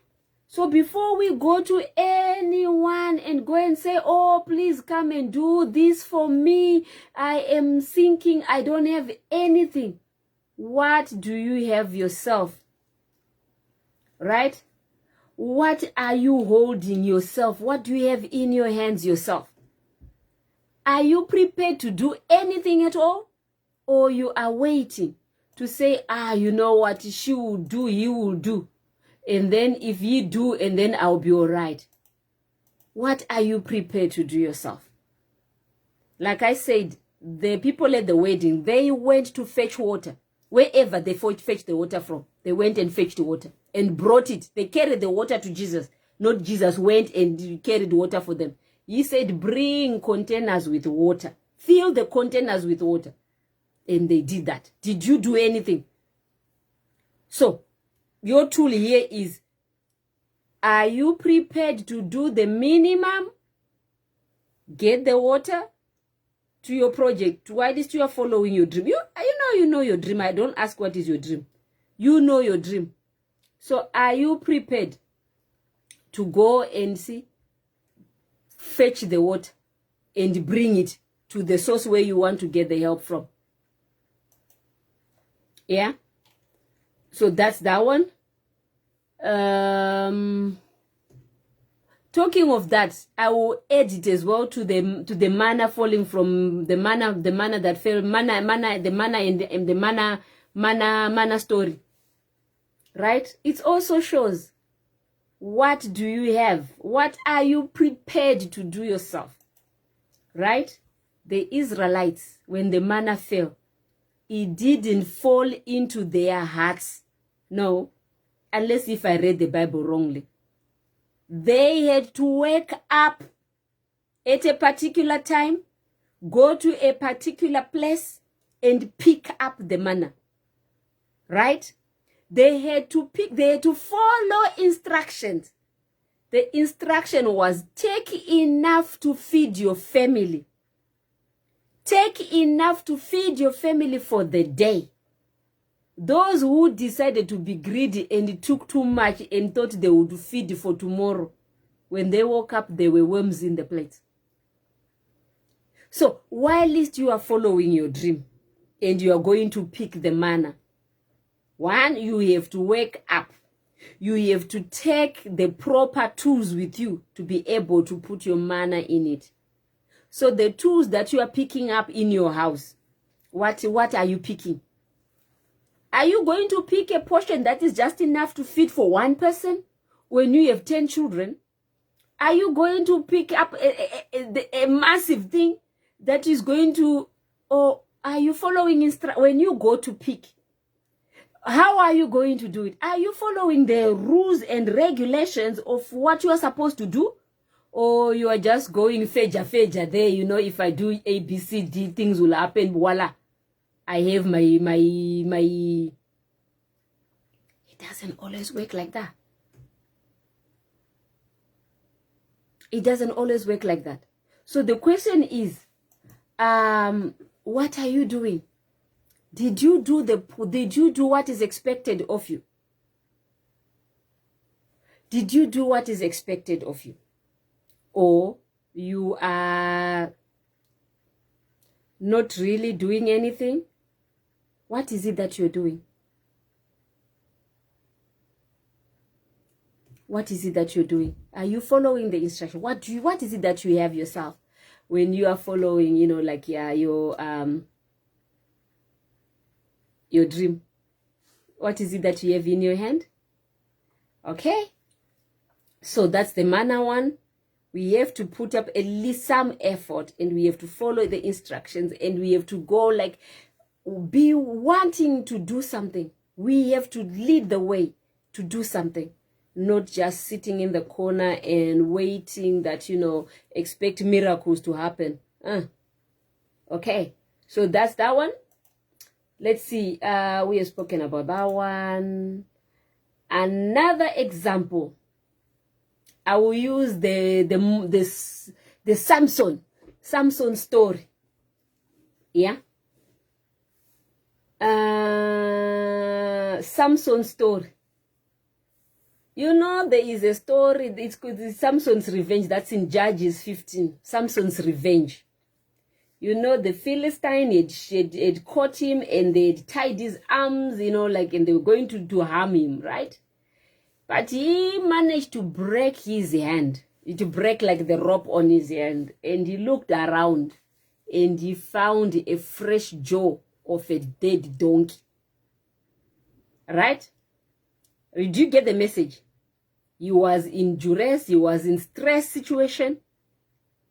So before we go to anyone and go and say, oh, please come and do this for me. I am thinking I don't have anything. What do you have yourself? Right? What are you holding yourself? What do you have in your hands yourself? Are you prepared to do anything at all? Or you are waiting to say, you know what, she will do, he will do. And then if you do, and then I'll be all right. What are you prepared to do yourself? Like I said, the people at the wedding, they went to fetch water. Wherever they fetched the water from, they went and fetched the water and brought it. They carried the water to Jesus. Not Jesus went and carried water for them. He said, bring containers with water. Fill the containers with water. And they did that. Did you do anything? So, your tool here is, are you prepared to do the minimum? Get the water to your project. Why is you are following your dream? You know your dream. I don't ask what is your dream. You know your dream. So are you prepared to go and fetch the water and bring it to the source where you want to get the help from? Yeah? So that's that one. Talking of that, I will add it as well to the manna falling from the manna that fell, the manna story. Right? It also shows, what do you have? What are you prepared to do yourself? Right? The Israelites, when the manna fell, it didn't fall into their hearts. No, unless if I read the Bible wrongly. They had to wake up at a particular time, go to a particular place, and pick up the manna. Right? They had to follow instructions. The instruction was, take enough to feed your family. Take enough to feed your family for the day. Those who decided to be greedy and took too much and thought they would feed for tomorrow, when they woke up, there were worms in the plate. So, while you are following your dream and you are going to pick the manna, one, you have to wake up. You have to take the proper tools with you to be able to put your manna in it. So the tools that you are picking up in your house, what are you picking? Are you going to pick a portion that is just enough to feed for one person when you have 10 children? Are you going to pick up a massive thing that is going to, or are you following when you go to pick? How are you going to do it? Are you following the rules and regulations of what you are supposed to do? Or you are just going feja there, you know, if I do A, B, C, D, things will happen, voila. I have my... It doesn't always work like that. It doesn't always work like that. So the question is, what are you doing? Did you do what is expected of you? Did you do what is expected of you? Or you are not really doing anything? What is it that you're doing? What is it that you're doing? Are you following the instruction? What is it that you have yourself when you are following, you know, like your dream? What is it that you have in your hand? Okay, so that's the manna one. We have to put up at least some effort, and we have to follow the instructions, and we have to go, like, be wanting to do something. We have to lead the way to do something, not just sitting in the corner and waiting that, you know, expect miracles to happen. Okay, so that's that one. Let's see, we have spoken about that one. Another example, I will use the Samson story. Yeah. Samson story. You know, there is a story, it's called Samson's Revenge. That's in Judges 15. Samson's Revenge. You know, the Philistine had caught him and they had tied his arms, you know, like, and they were going to harm him, right? But he managed to break his hand, to break like the rope on his hand. And he looked around and he found a fresh jaw of a dead donkey. Right? Did you get the message? He was in duress, he was in stress situation.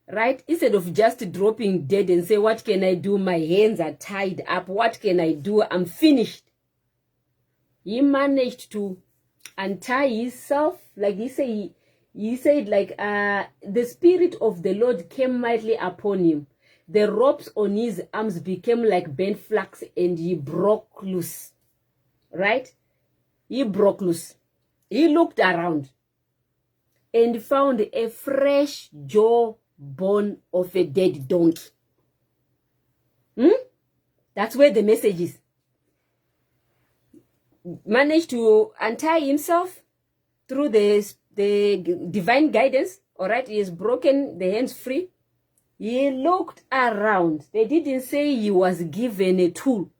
Right? Instead of just dropping dead and say, what can I do? My hands are tied up. What can I do? I'm finished. He managed to untie himself. Like he said, like, the Spirit of the Lord came mightily upon him. The ropes on his arms became like bent flax and he broke loose. Right? He broke loose. He looked around and found a fresh jawbone of a dead donkey. That's where the message is. Managed to untie himself through the divine guidance. All right, he has broken the hands free. He looked around. They didn't say he was given a tool.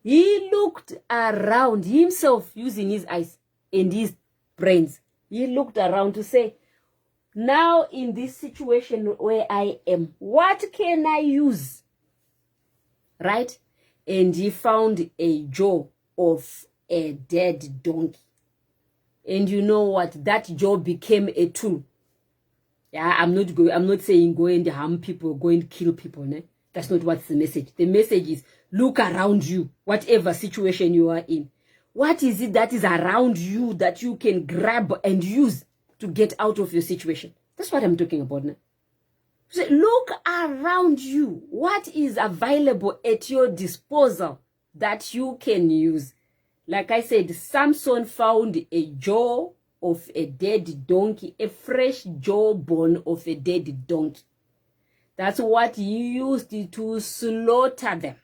He looked around himself using his eyes and his brains. He looked around to say, now in this situation where I am, what can I use? Right? And he found a jaw of a dead donkey. And you know what? That jaw became a tool. Yeah, I'm not saying go and harm people, go and kill people. Ne? That's not what's the message. The message is look around you, whatever situation you are in. What is it that is around you that you can grab and use to get out of your situation? That's what I'm talking about now. So look around you. What is available at your disposal that you can use? Like I said, Samson found a jaw of a dead donkey, a fresh jawbone of a dead donkey. That's what he used to slaughter them.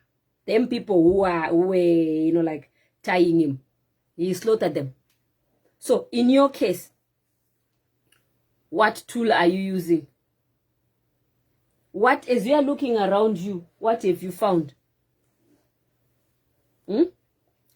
Them people who were, you know, like tying him. He slaughtered them. So in your case, what tool are you using? What, as you are looking around you, what have you found?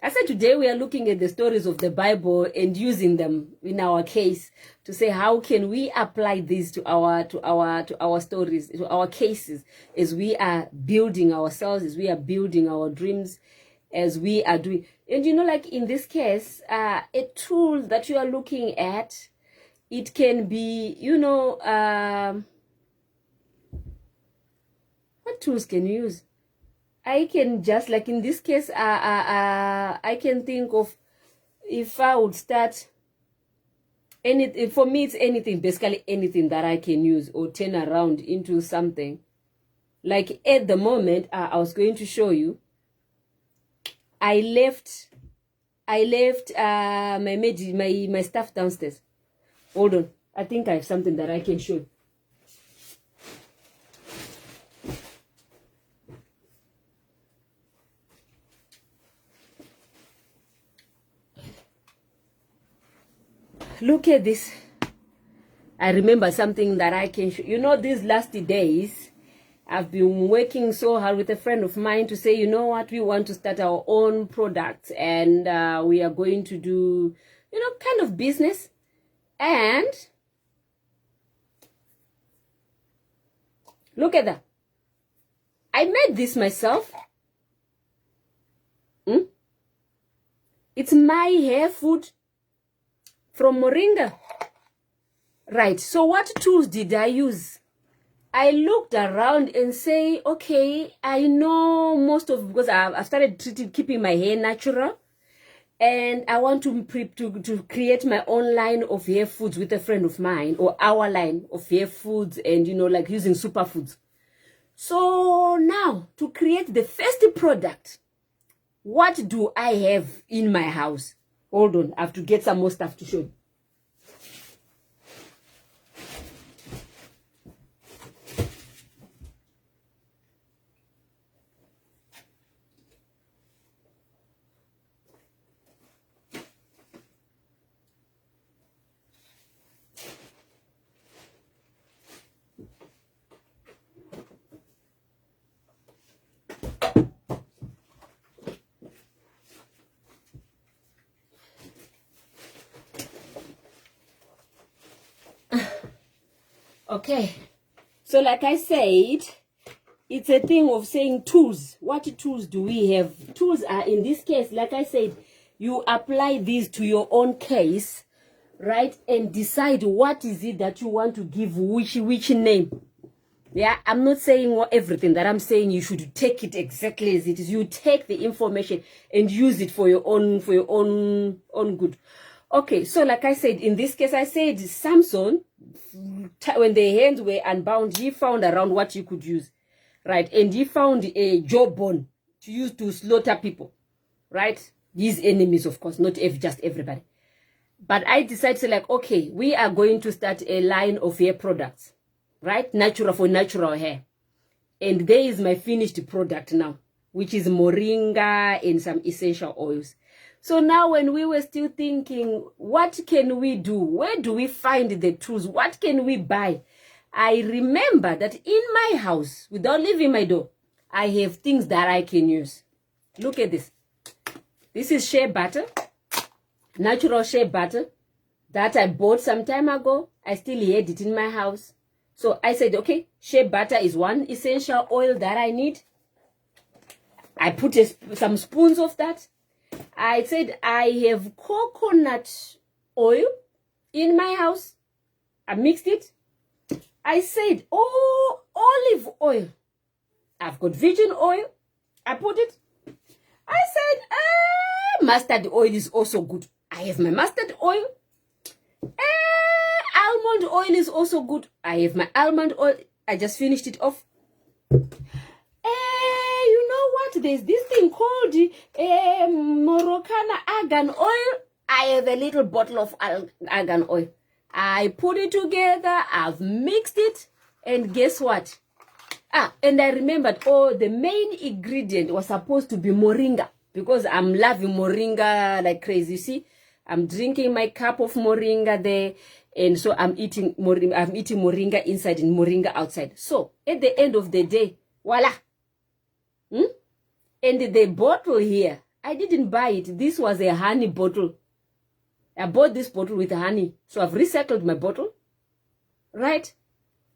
I said today we are looking at the stories of the Bible and using them in our case to say how can we apply this to our stories, to our cases, as we are building ourselves, as we are building our dreams, as we are doing. And you know, like in this case, a tool that you are looking at, it can be, you know, what tools can you use? I can just, like in this case, I can think of, if I would start anything, for me it's anything, basically anything that I can use or turn around into something. Like at the moment, I was going to show you, I left my stuff downstairs. Hold on, I think I have something that I can show you. Look at this. I remember something that I can show. You know, these last days, I've been working so hard with a friend of mine to say, you know what, we want to start our own products, and we are going to do, you know, kind of business. And look at that. I made this myself. It's my hair food from Moringa. Right, so what tools did I use? I looked around and say, okay, I know most of, because I've started keeping my hair natural, and I want to create my own line of hair foods with a friend of mine, or our line of hair foods, and you know, like using superfoods. So now, to create the first product, what do I have in my house? Hold on, I have to get some more stuff to show you. Okay, so like I said, it's a thing of saying tools. What tools do we have? Tools are, in this case, like I said, you apply these to your own case, right? And decide what is it that you want to give which name. Yeah, I'm not saying everything that I'm saying you should take it exactly as it is. You take the information and use it for your own good. Okay, so like I said, in this case, I said Samson, when the hands were unbound, he found around what he could use, right? And he found a jawbone to use to slaughter people, right? These enemies, of course, not just everybody. But I decided to, like, okay, we are going to start a line of hair products, right? Natural for natural hair. And there is my finished product now, which is moringa and some essential oils. So now when we were still thinking, what can we do? Where do we find the tools? What can we buy? I remember that in my house, without leaving my door, I have things that I can use. Look at this. This is shea butter, natural shea butter that I bought some time ago. I still had it in my house. So I said, okay, shea butter is one essential oil that I need. I put some spoons of that. I said, I have coconut oil in my house. I mixed it. I said, oh, olive oil. I've got virgin oil. I put it. I said, mustard oil is also good. I have my mustard oil. Almond oil is also good. I have my almond oil. I just finished it off. You know what? There's this thing called Moroccan argan oil. I have a little bottle of argan oil. I put it together, I've mixed it, and guess what? And I remembered, the main ingredient was supposed to be moringa, because I'm loving moringa like crazy. You see, I'm drinking my cup of moringa there, and so I'm eating moringa inside and moringa outside. So at the end of the day, voila. And the bottle here, I didn't buy it. This was a honey bottle. I bought this bottle with honey. So I've recycled my bottle. Right?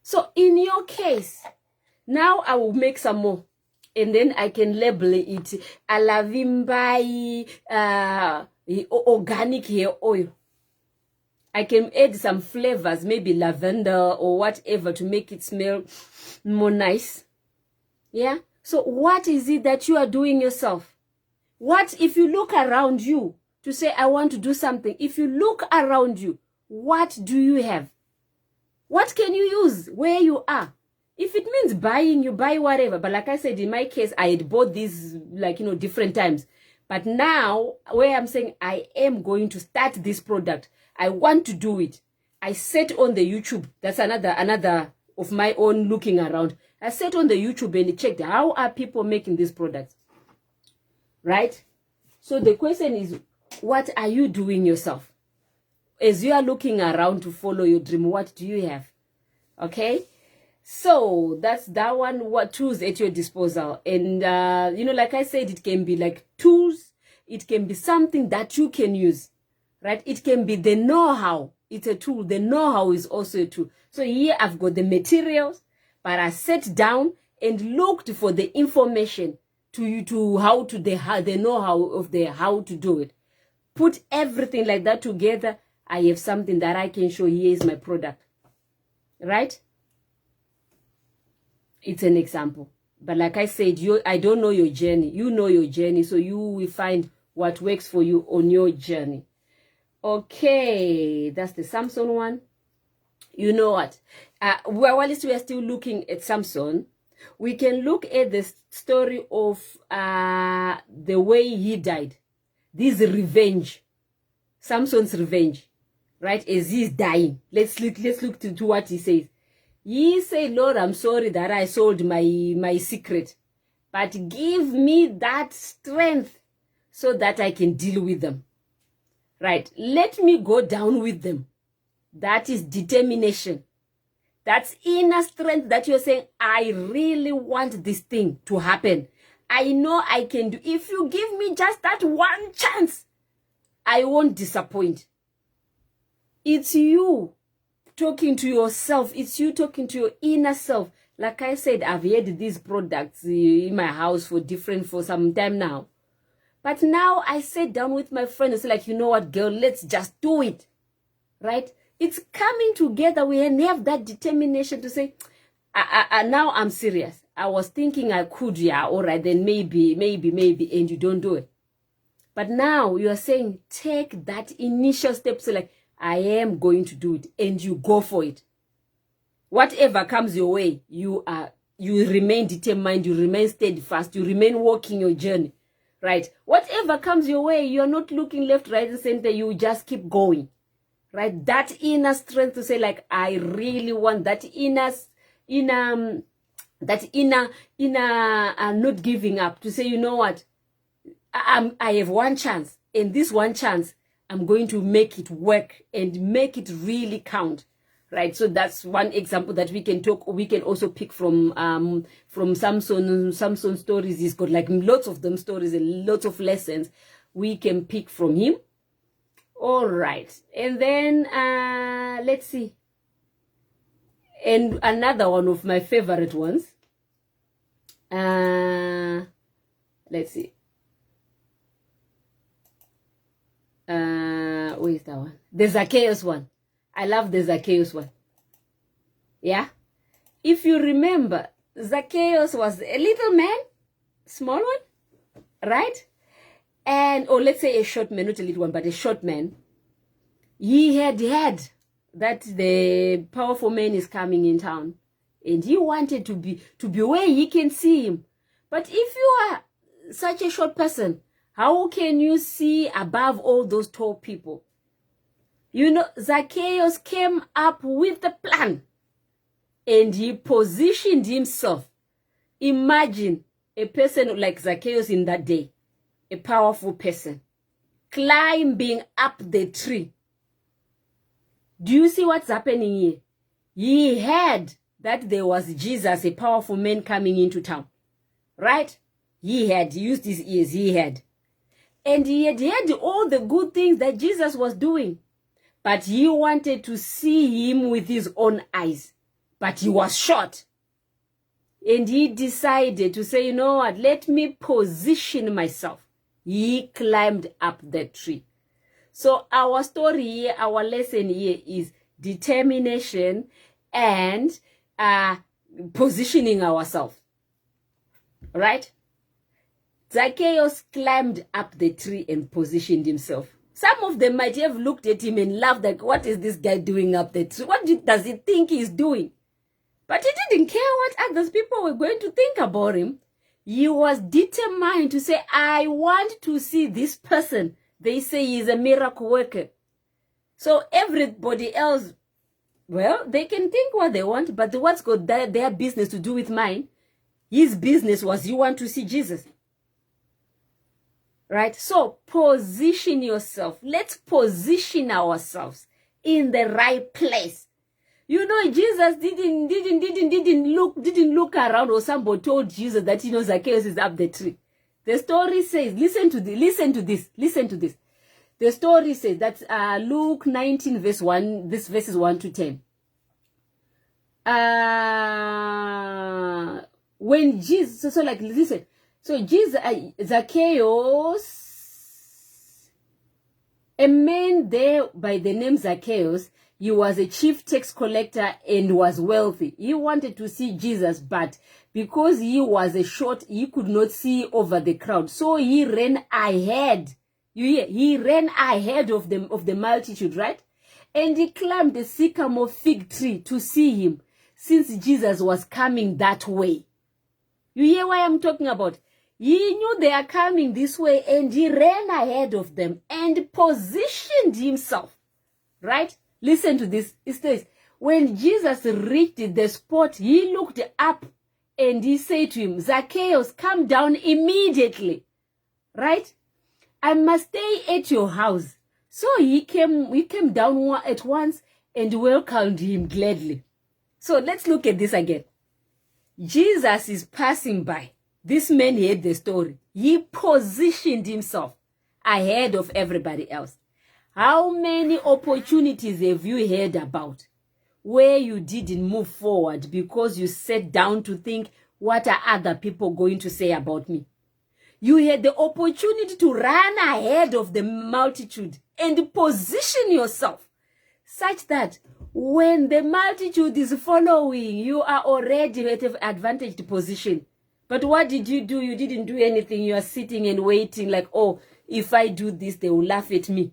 So in your case, now I will make some more. And then I can label it Vimbai organic hair oil. I can add some flavors, maybe lavender or whatever, to make it smell more nice. Yeah? So what is it that you are doing yourself? What if you look around you to say, I want to do something? If you look around you, what do you have? What can you use where you are? If it means buying, you buy whatever. But like I said, in my case, I had bought these, like, different times. But now, where I'm saying I am going to start this product, I want to do it. I sat on the YouTube. That's another of my own looking around. I sat on the YouTube and checked, how are people making these products? Right? So the question is, what are you doing yourself? As you are looking around to follow your dream, what do you have? Okay? So that's that one. What tools at your disposal? And like I said, it can be like tools. It can be something that you can use, right? It can be the know-how. It's a tool. The know-how is also a tool. So here I've got the materials, but I sat down and looked for the information to how to the know-how of how to do it. Put everything like that together. I have something that I can show. Here is my product, right? It's an example. But like I said, I don't know your journey. You know your journey, so you will find what works for you on your journey. Okay, that's the Samson one. You know what? While we are still looking at Samson, we can look at the story of the way he died. This revenge. Samson's revenge. Right? As he's dying. Let's look to what he says. He said, Lord, I'm sorry that I sold my secret. But give me that strength so that I can deal with them. Right? Let me go down with them. That is determination. That's inner strength that you're saying, I really want this thing to happen. I know I can do. If you give me just that one chance, I won't disappoint. It's you talking to yourself. It's you talking to your inner self. Like I said, I've had these products in my house for some time now. But now I sat down with my friend and said, like, you know what, girl, let's just do it. Right? It's coming together. We have that determination to say, now I'm serious. I was thinking I could, yeah, all right, then maybe, and you don't do it. But now you are saying, take that initial step, so like, I am going to do it, and you go for it. Whatever comes your way, you remain determined, you remain steadfast, you remain walking your journey, right? Whatever comes your way, you're not looking left, right, and center, you just keep going, right? That inner strength to say, like, I really want that inner not giving up, to say, you know what, I have one chance, and this one chance, I'm going to make it work and make it really count, right? So that's one example that we can talk. We can also pick from Samson's stories. He's got like lots of them stories and lots of lessons we can pick from him. All right, and then let's see. And another one of my favorite ones. Let's see. Where's that one? The Zacchaeus one. I love the Zacchaeus one. Yeah? If you remember, Zacchaeus was a little man, small one, right? And, or let's say a short man, not a little one, but a short man. He had heard that the powerful man is coming in town. And he wanted to be where he can see him. But if you are such a short person, How can you see above all those tall people? You know, Zacchaeus came up with the plan and he positioned himself. Imagine a person like Zacchaeus in that day, a powerful person, climbing up the tree. Do you see what's happening here? He heard that there was Jesus, a powerful man coming into town, right? He used his ears, he heard. And he had heard all the good things that Jesus was doing. But he wanted to see him with his own eyes. But he was short. And he decided to say, you know what, let me position myself. He climbed up the tree. So our story here, our lesson here is determination and positioning ourselves. Right? Zacchaeus climbed up the tree and positioned himself. Some of them might have looked at him and laughed like, what is this guy doing up the tree? What does he think he's doing? But he didn't care what others people were going to think about him. He was determined to say, I want to see this person. They say he's a miracle worker. So everybody else, well, they can think what they want, but what's got their business to do with mine? His business was, you want to see Jesus. Right? So position yourself. Let's position ourselves in the right place. You know, Jesus didn't look around, or somebody told Jesus that, you know, Zacchaeus is up the tree. The story says, listen to this. The story says that Luke 19 verse 1, this verses 1 to 10. When Jesus, so like, listen. So Jesus, Zacchaeus, a man there by the name Zacchaeus, he was a chief tax collector and was wealthy. He wanted to see Jesus, but because he was a short, he could not see over the crowd. So he ran ahead. You hear? He ran ahead of the multitude, right? And he climbed the sycamore fig tree to see him, since Jesus was coming that way. You hear what I'm talking about? He knew they are coming this way, and he ran ahead of them and positioned himself. Right? Listen to this. It says, when Jesus reached the spot, he looked up and he said to him, Zacchaeus, come down immediately. Right? I must stay at your house. So he came down at once and welcomed him gladly. So let's look at this again. Jesus is passing by. This man heard the story. He positioned himself ahead of everybody else. How many opportunities have you heard about where you didn't move forward because you sat down to think, what are other people going to say about me? You had the opportunity to run ahead of the multitude and position yourself such that when the multitude is following, you are already at an advantaged position. But what did you do? You didn't do anything. You are sitting and waiting like, oh, if I do this, they will laugh at me.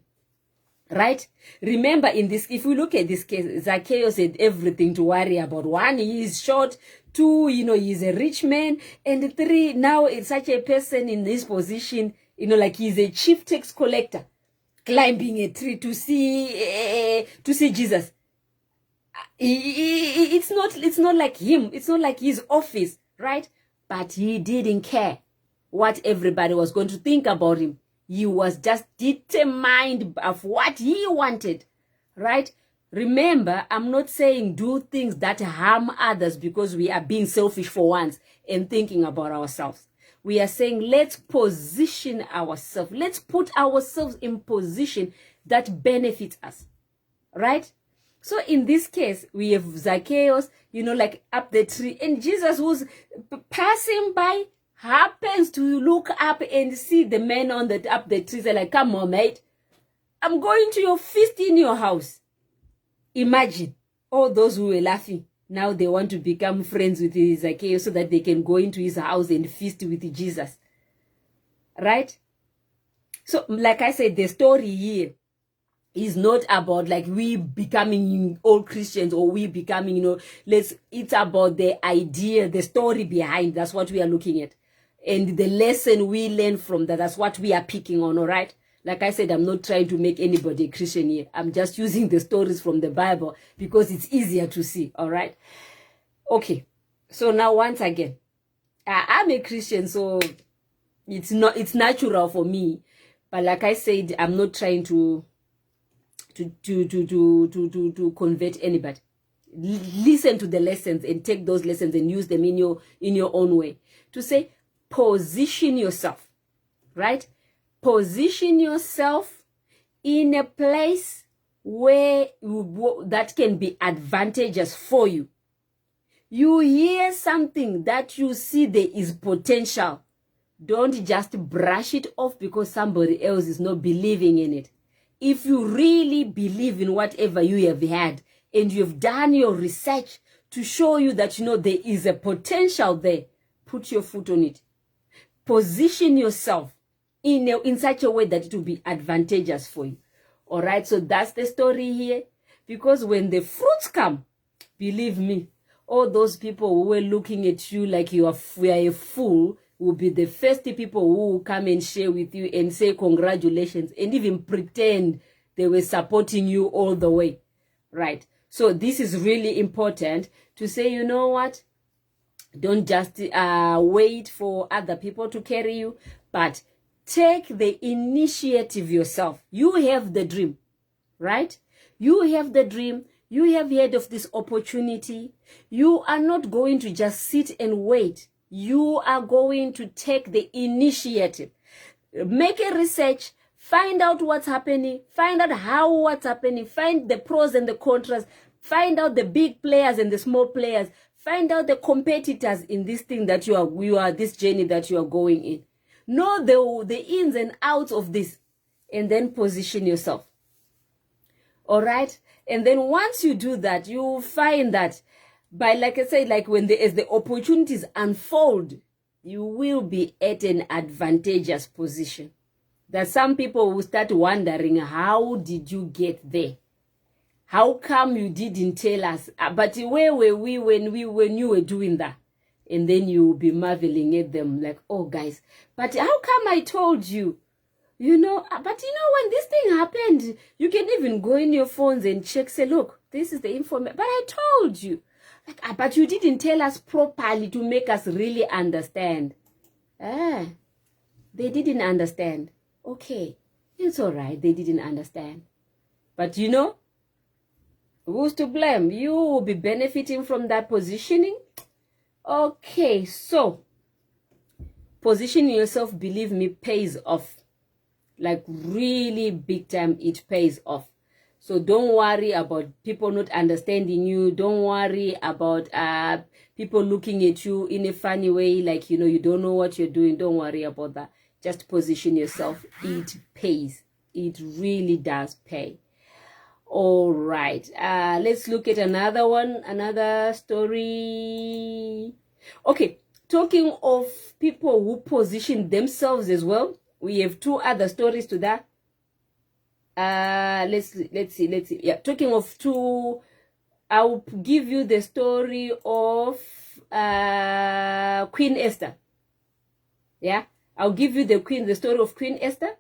Right? Remember, in this, if we look at this case, Zacchaeus had everything to worry about. 1, he is short. 2, you know, he's a rich man. And 3, now it's such a person in this position, you know, like he's a chief tax collector, climbing a tree to see Jesus. It's not like him. It's not like his office, right? But he didn't care what everybody was going to think about him. He was just determined of what he wanted, right? Remember, I'm not saying do things that harm others because we are being selfish for once and thinking about ourselves. We are saying let's position ourselves. Let's put ourselves in position that benefits us, right? So in this case, we have Zacchaeus, you know, like up the tree, and Jesus was passing by, happens to look up and see the man on up the tree. They're like, come on, mate, I'm going to your feast in your house. Imagine all those who were laughing. Now they want to become friends with Zacchaeus so that they can go into his house and feast with Jesus. Right? So, like I said, the story here is not about like we becoming all Christians or we becoming, you know, it's about the idea, the story behind. That's what we are looking at. and the lesson we learn from that, that's what we are picking on, all right? Like I said, I'm not trying to make anybody a Christian here. I'm just using the stories from the Bible because it's easier to see, all right? Okay, so now once again, I'm a Christian, so it's natural for me. But like I said, I'm not trying to convert anybody. Listen to the lessons and take those lessons and use them in your own way. To say, position yourself, right? Position yourself in a place where that can be advantageous for you. You hear something that you see there is potential. Don't just brush it off because somebody else is not believing in it. If you really believe in whatever you have had and you've done your research to show you that, there is a potential there, put your foot on it. Position yourself in such a way that it will be advantageous for you. All right, so that's the story here. Because when the fruits come, believe me, all those people who were looking at you like you are a fool will be the first people who will come and share with you and say congratulations and even pretend they were supporting you all the way, right? So this is really important to say, you know what? Don't just wait for other people to carry you, but take the initiative yourself. You have the dream, right? You have the dream. You have heard of this opportunity. You are not going to just sit and wait. You are going to take the initiative. Make a research. Find out what's happening. Find out what's happening. Find the pros and the contras. Find out the big players and the small players. Find out the competitors in this thing that you are this journey that you are going in. Know the ins and outs of this, and then position yourself. All right? And then once you do that, you will find that by, like I said, like as the opportunities unfold, you will be at an advantageous position. That some people will start wondering, how did you get there? How come you didn't tell us? But where were we when you were doing that? And then you will be marveling at them like, oh guys, but how come I told you? But when this thing happened, you can even go in your phones and check, say, look, this is the information. But I told you. Like, but you didn't tell us properly to make us really understand. They didn't understand. Okay, it's all right. They didn't understand. But who's to blame? You will be benefiting from that positioning. Okay, so positioning yourself, believe me, pays off. Like really big time, it pays off. So don't worry about people not understanding you. Don't worry about people looking at you in a funny way, like, you don't know what you're doing. Don't worry about that. Just position yourself. It pays. It really does pay. All right. Let's look at another story. Okay. Talking of people who position themselves as well, we have two other stories to that. Let's see. Yeah, talking of two, I'll give you the story of Queen Esther. Yeah, I'll give you the story of Queen Esther.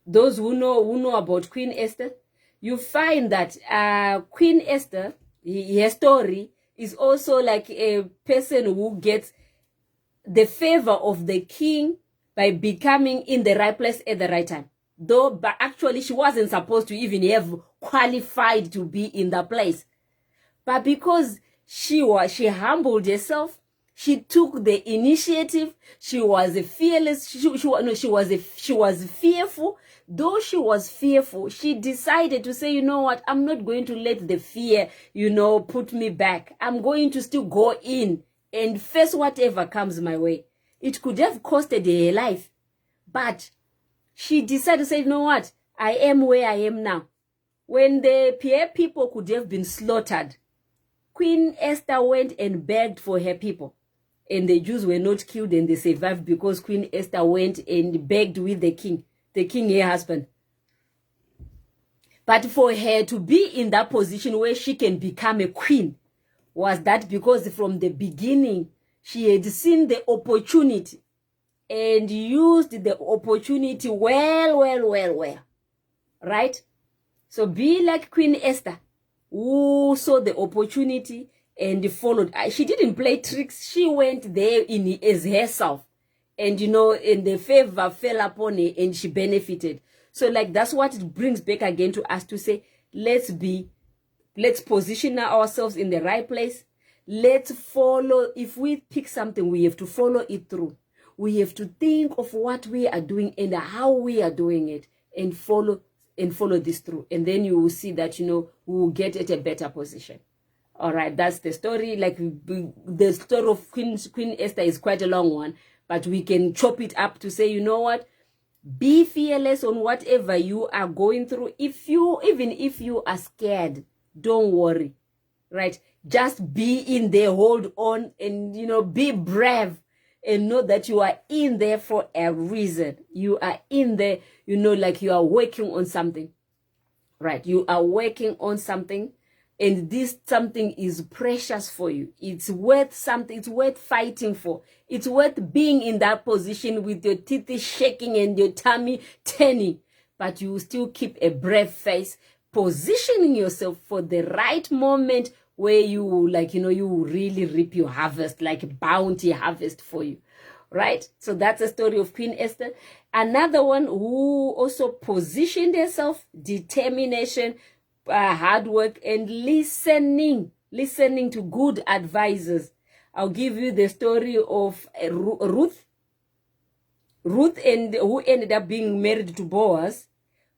Those who know about Queen Esther, you find that Queen Esther, her story is also like a person who gets the favor of the king by becoming in the right place at the right time. But actually she wasn't supposed to even have qualified to be in the place. But because she humbled herself, she took the initiative, she was fearless, she was fearful. Though she was fearful, she decided to say, you know what, I'm not going to let the fear, put me back. I'm going to still go in and face whatever comes my way. It could have costed her life. But she decided to say, you know what? I am where I am now. When the people could have been slaughtered, Queen Esther went and begged for her people. And the Jews were not killed and they survived because Queen Esther went and begged with the king, her husband. But for her to be in that position where she can become a queen, was that because from the beginning She had seen the opportunity and used the opportunity well. Right? So be like Queen Esther, who saw the opportunity and followed. She didn't play tricks. She went there as herself. And, and the favor fell upon her and she benefited. So, like, that's what it brings back again to us to say, let's position ourselves in the right place. Let's follow. If we pick something, we have to follow it through. We have to think of what we are doing and how we are doing it and follow this through. And then you will see that, we will get at a better position. All right, that's the story. Like, the story of Queen Esther is quite a long one, but we can chop it up to say, you know what? Be fearless on whatever you are going through. Even if you are scared, don't worry, right? Just be in there, hold on, and, be brave and know that you are in there for a reason. You are in there, like you are working on something, right? You are working on something, and this something is precious for you. It's worth something. It's worth fighting for. It's worth being in that position with your teeth shaking and your tummy turning, but you still keep a brave face, positioning yourself for the right moment where you, you will really reap your harvest, like bounty harvest for you, right? So that's the story of Queen Esther. Another one who also positioned herself, determination, hard work, and listening to good advisors. I'll give you the story of Ruth, and who ended up being married to Boaz.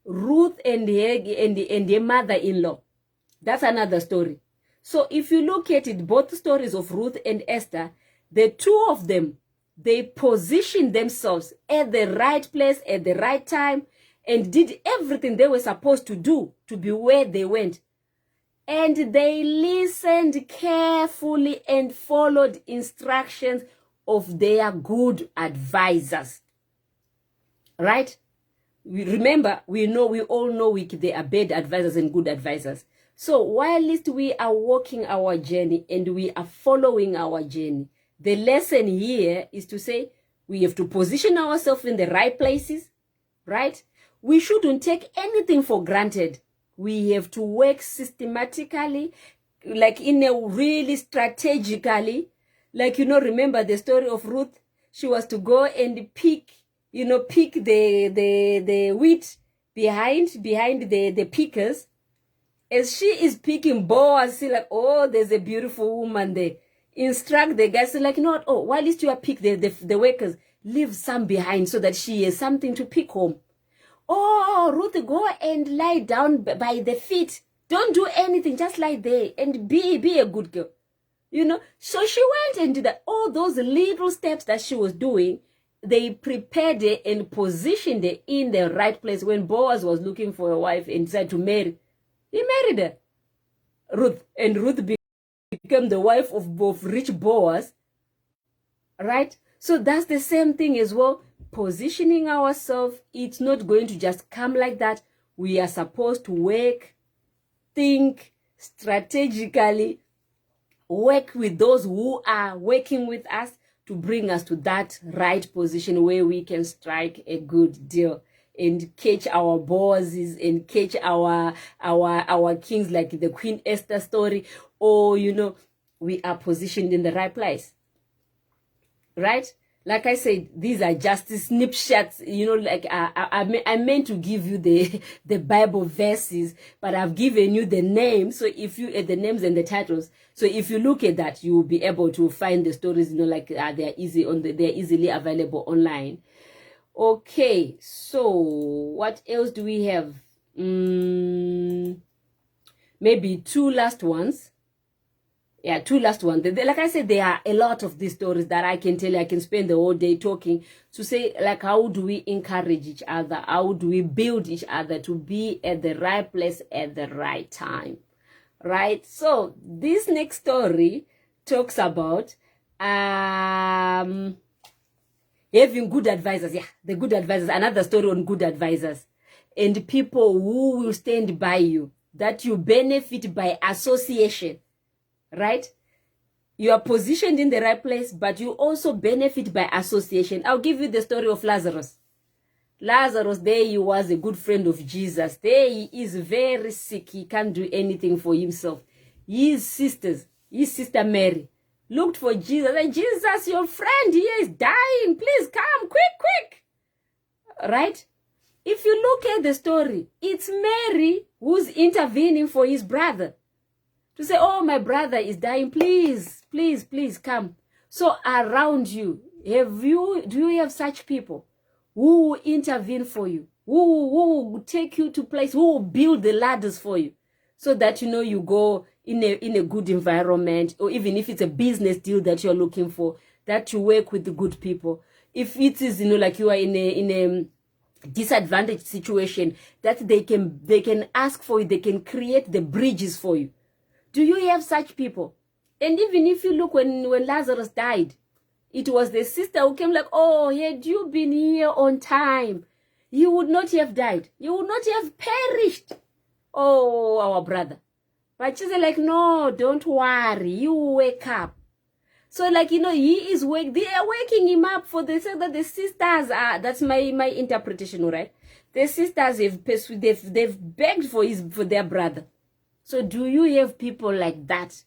Ruth and her mother-in-law. That's another story. So if you look at it, both stories of Ruth and Esther, the two of them, they positioned themselves at the right place at the right time and did everything they were supposed to do to be where they went. And they listened carefully and followed instructions of their good advisors. Right? We all know there are bad advisors and good advisors. So whilst we are walking our journey and we are following our journey, the lesson here is to say we have to position ourselves in the right places, right? We shouldn't take anything for granted. We have to work systematically, like in a really strategically. Like, remember the story of Ruth? She was to go and pick the wheat behind the pickers. As she is picking, Boaz, see like, oh, there's a beautiful woman there. Instruct the guys, like, while you are pick the workers, leave some behind so that she has something to pick home. Oh, Ruth, go and lie down by the feet. Don't do anything, just lie there and be a good girl. So she went and did that. All those little steps that she was doing, they prepared her and positioned her in the right place. When Boaz was looking for a wife and decided to marry, he married her, Ruth, and Ruth became the wife of rich Boaz, right? So that's the same thing as well. Positioning ourselves, it's not going to just come like that. We are supposed to work, think strategically, work with those who are working with us to bring us to that right position where we can strike a good deal and catch our bosses and catch our kings, like the Queen Esther story. Or, we are positioned in the right place, right? Like I said, these are just snapshots, like I meant to give you the Bible verses, but I've given you the names. So if you the names and the titles, so if you look at that, you will be able to find the stories, like they're easily available online. Okay, so what else do we have? Maybe two last ones. Yeah, two last ones. Like I said, there are a lot of these stories that I can tell you. I can spend the whole day talking to say, like, how do we encourage each other? How do we build each other to be at the right place at the right time? Right? So this next story talks about having good advisors. Yeah, the good advisors. Another story on good advisors and people who will stand by you, that you benefit by association. Right? You are positioned in the right place, but you also benefit by association. I'll give you the story of Lazarus. Lazarus, there he was a good friend of Jesus. There he is very sick. He can't do anything for himself. His sister Mary, looked for Jesus. And Jesus, your friend here is dying. Please come, quick. Right? If you look at the story, it's Mary who's intervening for his brother. To say, oh, my brother is dying. Please come. So around you, do you have such people who will intervene for you, who will take you to place, who will build the ladders for you, so that you go in a good environment, or even if it's a business deal that you're looking for, that you work with the good people. If it is like you are in a disadvantaged situation, that they can ask for you, they can create the bridges for you. Do you have such people? And even if you look when Lazarus died, it was the sister who came like, oh, had you been here on time, you would not have died. You would not have perished. Oh, our brother. But she's like, no, don't worry. You wake up. So he is they are waking him up for the sake that the sisters are, that's my interpretation, right? The sisters they've begged for their brother. So do you have people like that?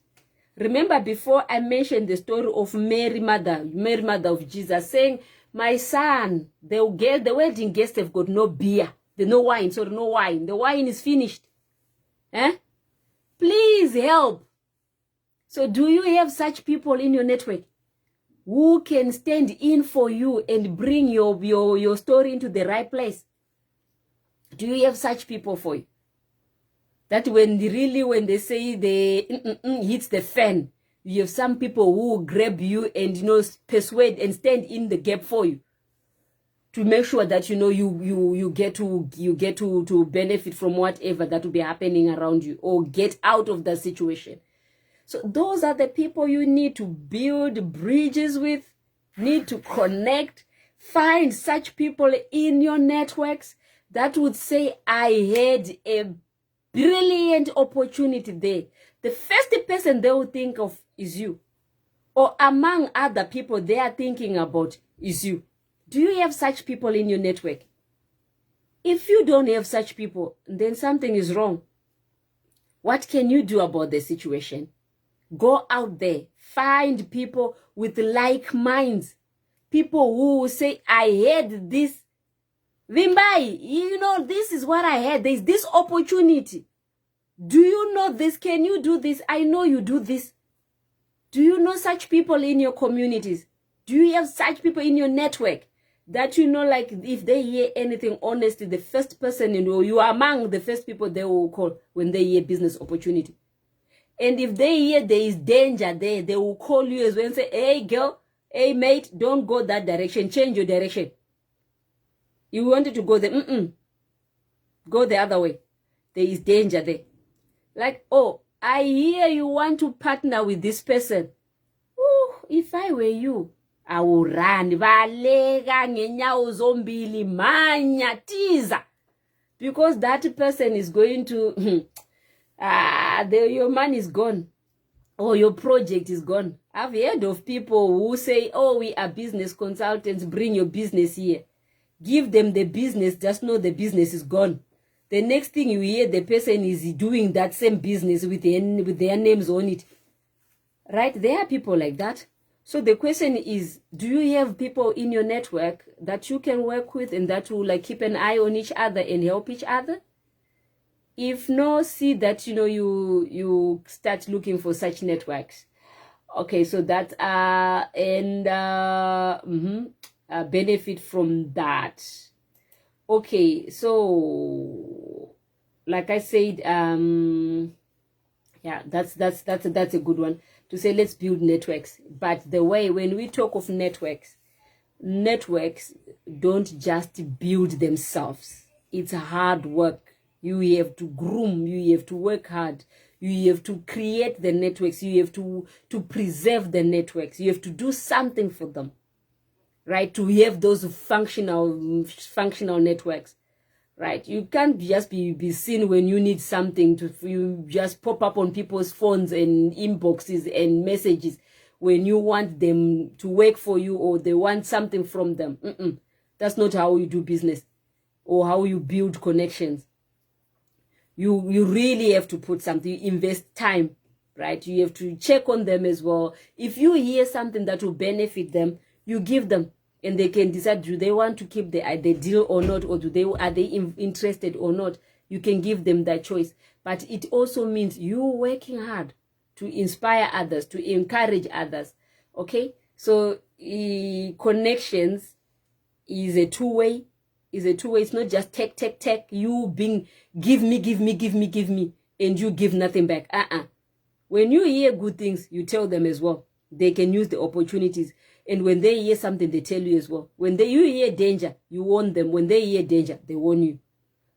Remember before I mentioned the story of Mary mother of Jesus, saying, my son, the wedding guests have got no beer. No wine. The wine is finished. Please help. So do you have such people in your network who can stand in for you and bring your story into the right place? Do you have such people for you? That when they say hits the fan, you have some people who will grab you and persuade and stand in the gap for you, to make sure that you get to benefit from whatever that will be happening around you, or get out of that situation. So those are the people you need to build bridges with, need to connect. Find such people in your networks that would say, I had a brilliant opportunity there. The first person they will think of is you. Or among other people they are thinking about is you. Do you have such people in your network? If you don't have such people, then something is wrong. What can you do about the situation? Go out there. Find people with like minds. People who will say, I had this. Vimbai, this is what I had. There's this opportunity. Do you know this? Can you do this? I know you do this. Do you know such people in your communities? Do you have such people in your network that if they hear anything, honestly, the first person you are among the first people they will call when they hear business opportunity? And if they hear there is danger there, they will call you as well and say, hey girl, hey mate, don't go that direction. Change your direction. You wanted to go there. Go the other way. There is danger there. Like, oh, I hear you want to partner with this person. Ooh, if I were you, I will run. Because that person is going to, your money is gone. Or your project is gone. I've heard of people who say, oh, we are business consultants, bring your business here. Give them the business, just know the business is gone. The next thing you hear, the person is doing that same business with their names on it. Right? There are people like that. So the question is, do you have people in your network that you can work with and that will keep an eye on each other and help each other? If no, see that you start looking for such networks. Okay, so that benefit from that. Okay, so like I said, yeah, that's a good one to say. Let's build networks. But the way when we talk of networks don't just build themselves. It's hard work. You have to groom, you have to work hard, you have to create the networks, you have to preserve the networks, you have to do something for them, right? To have those functional networks, right? You can't just be seen when you need something you just pop up on people's phones and inboxes and messages. when you want them to work for you or they want something from them. That's not how you do business or how you build connections. You really have to put something, you invest time, right? You have to check on them as well. If you hear something that will benefit them, you give them, and they can decide, do they want to keep the deal or not, or are they interested or not. You can give them that choice. But it also means you working hard to inspire others, to encourage others. Okay? So connections is a two-way. It's not just take. You being give me, and you give nothing back. When you hear good things, you tell them as well. They can use the opportunities. And when they hear something, they tell you as well. When you hear danger, you warn them. When they hear danger, they warn you.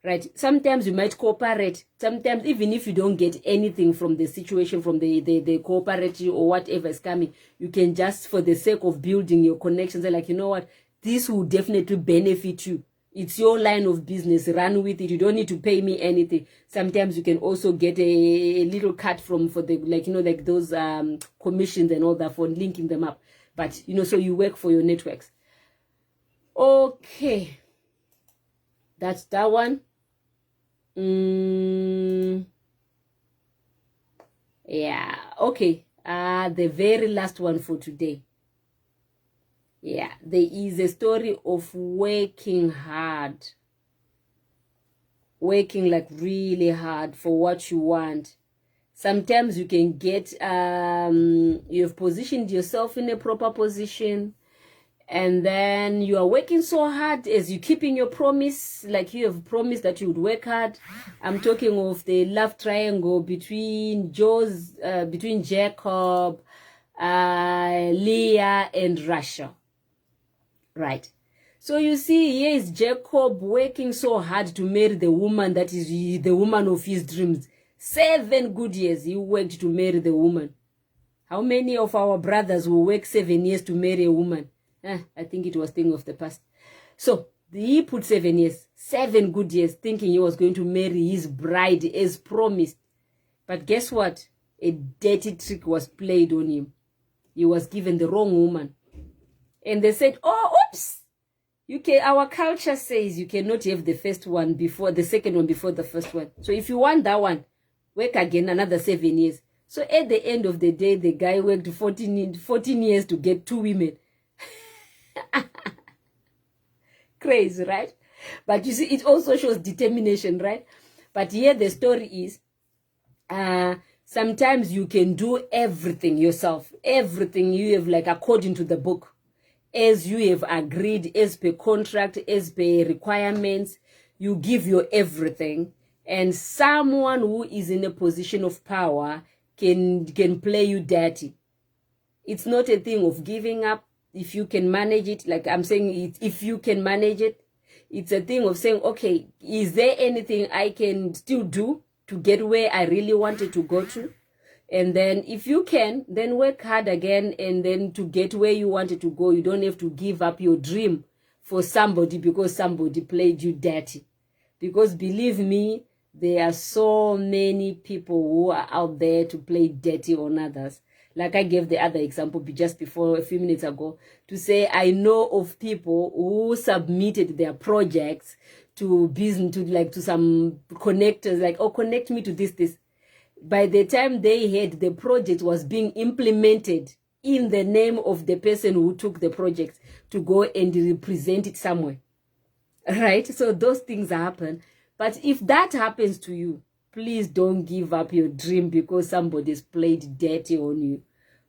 Right? Sometimes you might cooperate. Sometimes even if you don't get anything from the situation, from the cooperative or whatever is coming, you can just, for the sake of building your connections, say like, you know what, this will definitely benefit you. It's your line of business. Run with it. You don't need to pay me anything. Sometimes you can also get a little cut for the, like, you know, like those commissions and all that for linking them up. But, you know, so you work for your networks. Okay. That's that one. Yeah. Okay. The very last one for today. Yeah, there is a story of working hard. Working like really hard for what you want. Sometimes you can get, you've positioned yourself in a proper position, and then you are working so hard as you're keeping your promise, like you have promised that you would work hard. I'm talking of the love triangle between Jacob, Leah, and Rachel. Right. So you see, here is Jacob working so hard to marry the woman that is the woman of his dreams. 7 good years he worked to marry the woman. How many of our brothers will work 7 years to marry a woman? I think it was thing of the past. So he put 7 years, 7 good years, thinking he was going to marry his bride as promised. But guess what? A dirty trick was played on him. He was given the wrong woman. And they said, oh, oops, our culture says you cannot have the second one before the first one. So if you want that one, work again another 7 years. So at the end of the day, the guy worked 14 years to get 2 women. Crazy, right? But you see, it also shows determination, right? But here the story is, sometimes you can do everything yourself. Everything you have, like according to the book. As you have agreed, as per contract, as per requirements, you give your everything. And someone who is in a position of power can play you dirty. It's not a thing of giving up if you can manage it. Like I'm saying, if you can manage it, it's a thing of saying, okay, is there anything I can still do to get where I really wanted to go to? And then if you can, then work hard again, and then to get where you wanted to go. You don't have to give up your dream for somebody because somebody played you dirty. Because believe me, there are so many people who are out there to play dirty on others. Like I gave the other example just before, a few minutes ago, to say I know of people who submitted their projects to business, to some connectors, like, oh, connect me to this. By the time they heard the project was being implemented in the name of the person who took the project to go and represent it somewhere. Right? So those things happen. But if that happens to you, please don't give up your dream because somebody's played dirty on you.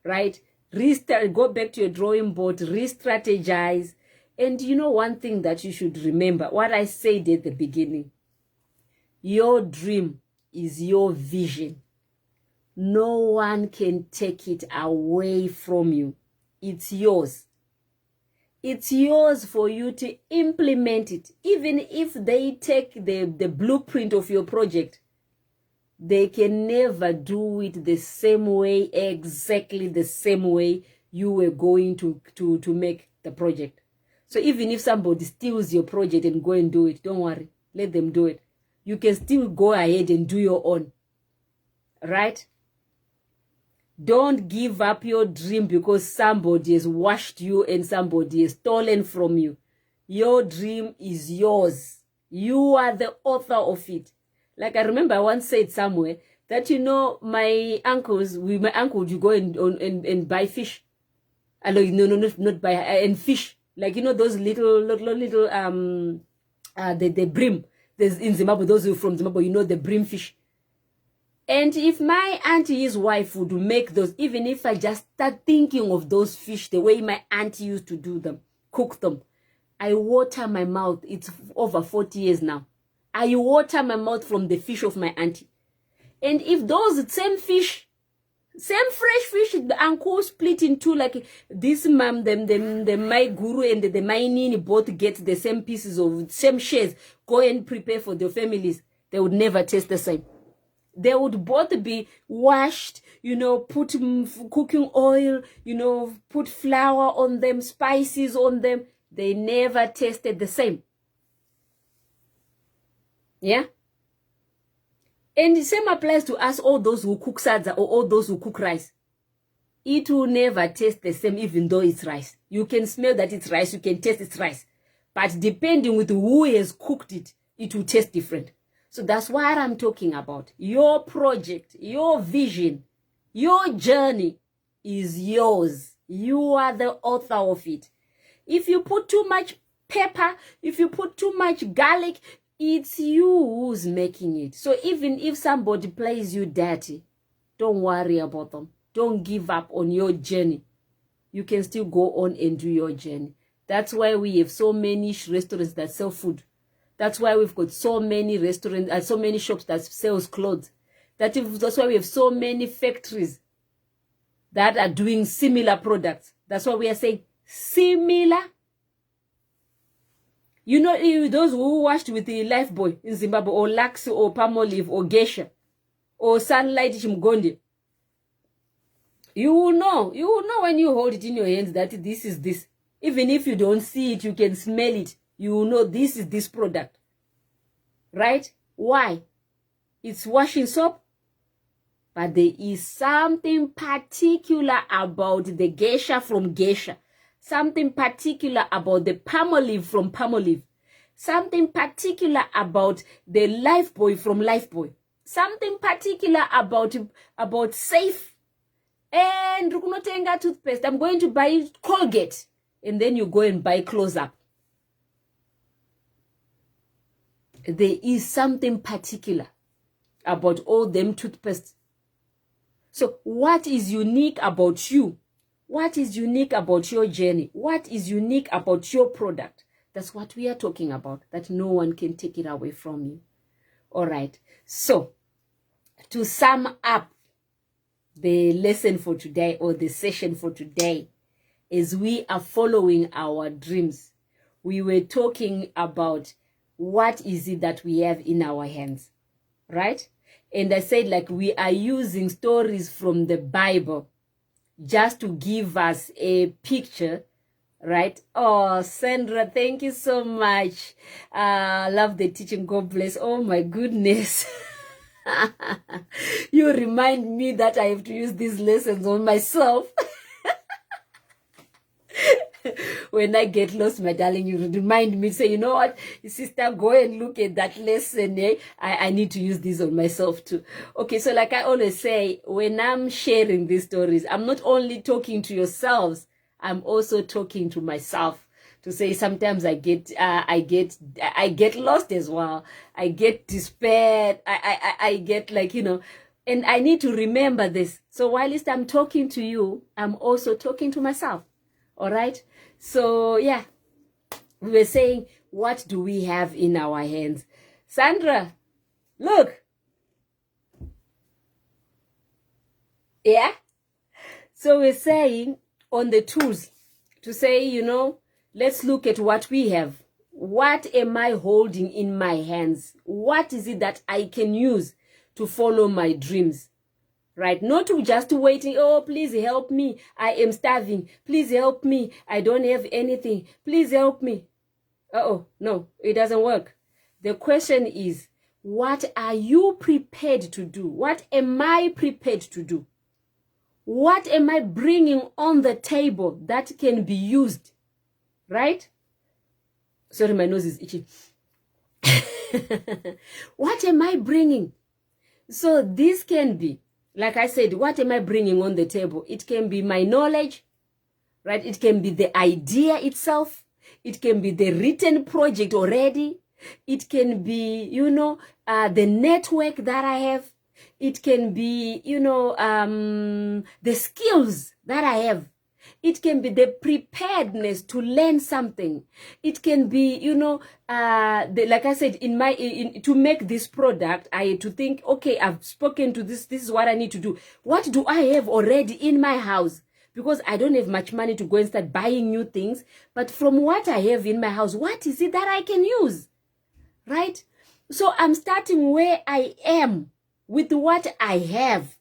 Right? Restart, go back to your drawing board, re-strategize. And you know one thing that you should remember, what I said at the beginning, your dream is your vision. No one can take it away from you. It's yours. It's yours for you to implement it. Even if they take the blueprint of your project, they can never do it the same way, exactly the same way you were going to make the project. So even if somebody steals your project and go and do it, don't worry. Let them do it. You can still go ahead and do your own. Right? Don't give up your dream because somebody has washed you and somebody has stolen from you. Your dream is yours. You are the author of it. Like I remember I once said somewhere that, you know, my uncle would you go and buy fish. No, not buy, and fish. Like, you know, those little the brim. There's in Zimbabwe, those who are from Zimbabwe, you know, the brim fish. And if my auntie's wife would make those, even if I just start thinking of those fish, the way my auntie used to do them, cook them, I water my mouth. It's over 40 years now. I water my mouth from the fish of my auntie. And if those same fish, same fresh fish, the uncle split into like this mom, the my guru and the my nini both get the same pieces of same shares, go and prepare for their families, they would never taste the same. They would both be washed, you know, put cooking oil, you know, put flour on them, spices on them. They never tasted the same. Yeah? And the same applies to us, all those who cook sadza or all those who cook rice. It will never taste the same even though it's rice. You can smell that it's rice, you can taste it's rice. But depending with who has cooked it, it will taste different. So that's what I'm talking about. Your project, your vision, your journey is yours. You are the author of it. If you put too much pepper, if you put too much garlic, it's you who's making it. So even if somebody plays you dirty, don't worry about them. Don't give up on your journey. You can still go on and do your journey. That's why we have so many restaurants that sell food. That's why we've got so many restaurants and so many shops that sells clothes. That's why we have so many factories that are doing similar products. That's why we are saying similar. You know, those who washed with the Lifebuoy in Zimbabwe, or Lux, or Palmolive, or Geisha, or Sunlight Chimgonde, you will know when you hold it in your hands that this is this. Even if you don't see it, you can smell it. You will know this is this product. Right? Why? It's washing soap. But there is something particular about the Geisha from Geisha. Something particular about the Palmolive from Palmolive. Something particular about the Lifebuoy from Lifebuoy. Something particular about Safe. And Rukunotenga toothpaste. I'm going to buy Colgate. And then you go and buy Close Up. There is something particular about all them toothpaste. So what is unique about you? What is unique about your journey? What is unique about your product? That's what we are talking about, that no one can take it away from you. All right. So to sum up the lesson for today, or the session for today, is we are following our dreams. We were talking about what is it that we have in our hands, right? And I said, like, we are using stories from the Bible just to give us a picture, right? Oh, Sandra, thank you so much. Love the teaching. God bless. Oh my goodness. You remind me that I have to use these lessons on myself. When I get lost, my darling, you remind me, say, you know what, sister, go and look at that lesson. I need to use this on myself too. Okay, so like I always say, when I'm sharing these stories, I'm not only talking to yourselves, I'm also talking to myself. To say sometimes I get lost as well. I get despaired. I get, like, you know, and I need to remember this. So whilst I'm talking to you, I'm also talking to myself. All right. So yeah, we were saying, what do we have in our hands? Sandra, look. Yeah. So we're saying on the tools to say, you know, let's look at what we have. What am I holding in my hands? What is it that I can use to follow my dreams? Right? Not just waiting, oh, please help me. I am starving. Please help me. I don't have anything. Please help me. No, it doesn't work. The question is, what are you prepared to do? What am I prepared to do? What am I bringing on the table that can be used? Right? Sorry, my nose is itchy. What am I bringing? So this can be, like I said, what am I bringing on the table? It can be my knowledge, right? It can be the idea itself. It can be the written project already. It can be, the network that I have. It can be, the skills that I have. It can be the preparedness to learn something. It can be, like I said, to make this product, I had to think, okay, I've spoken to this is what I need to do. What do I have already in my house? Because I don't have much money to go and start buying new things. But from what I have in my house, what is it that I can use? Right? So I'm starting where I am with what I have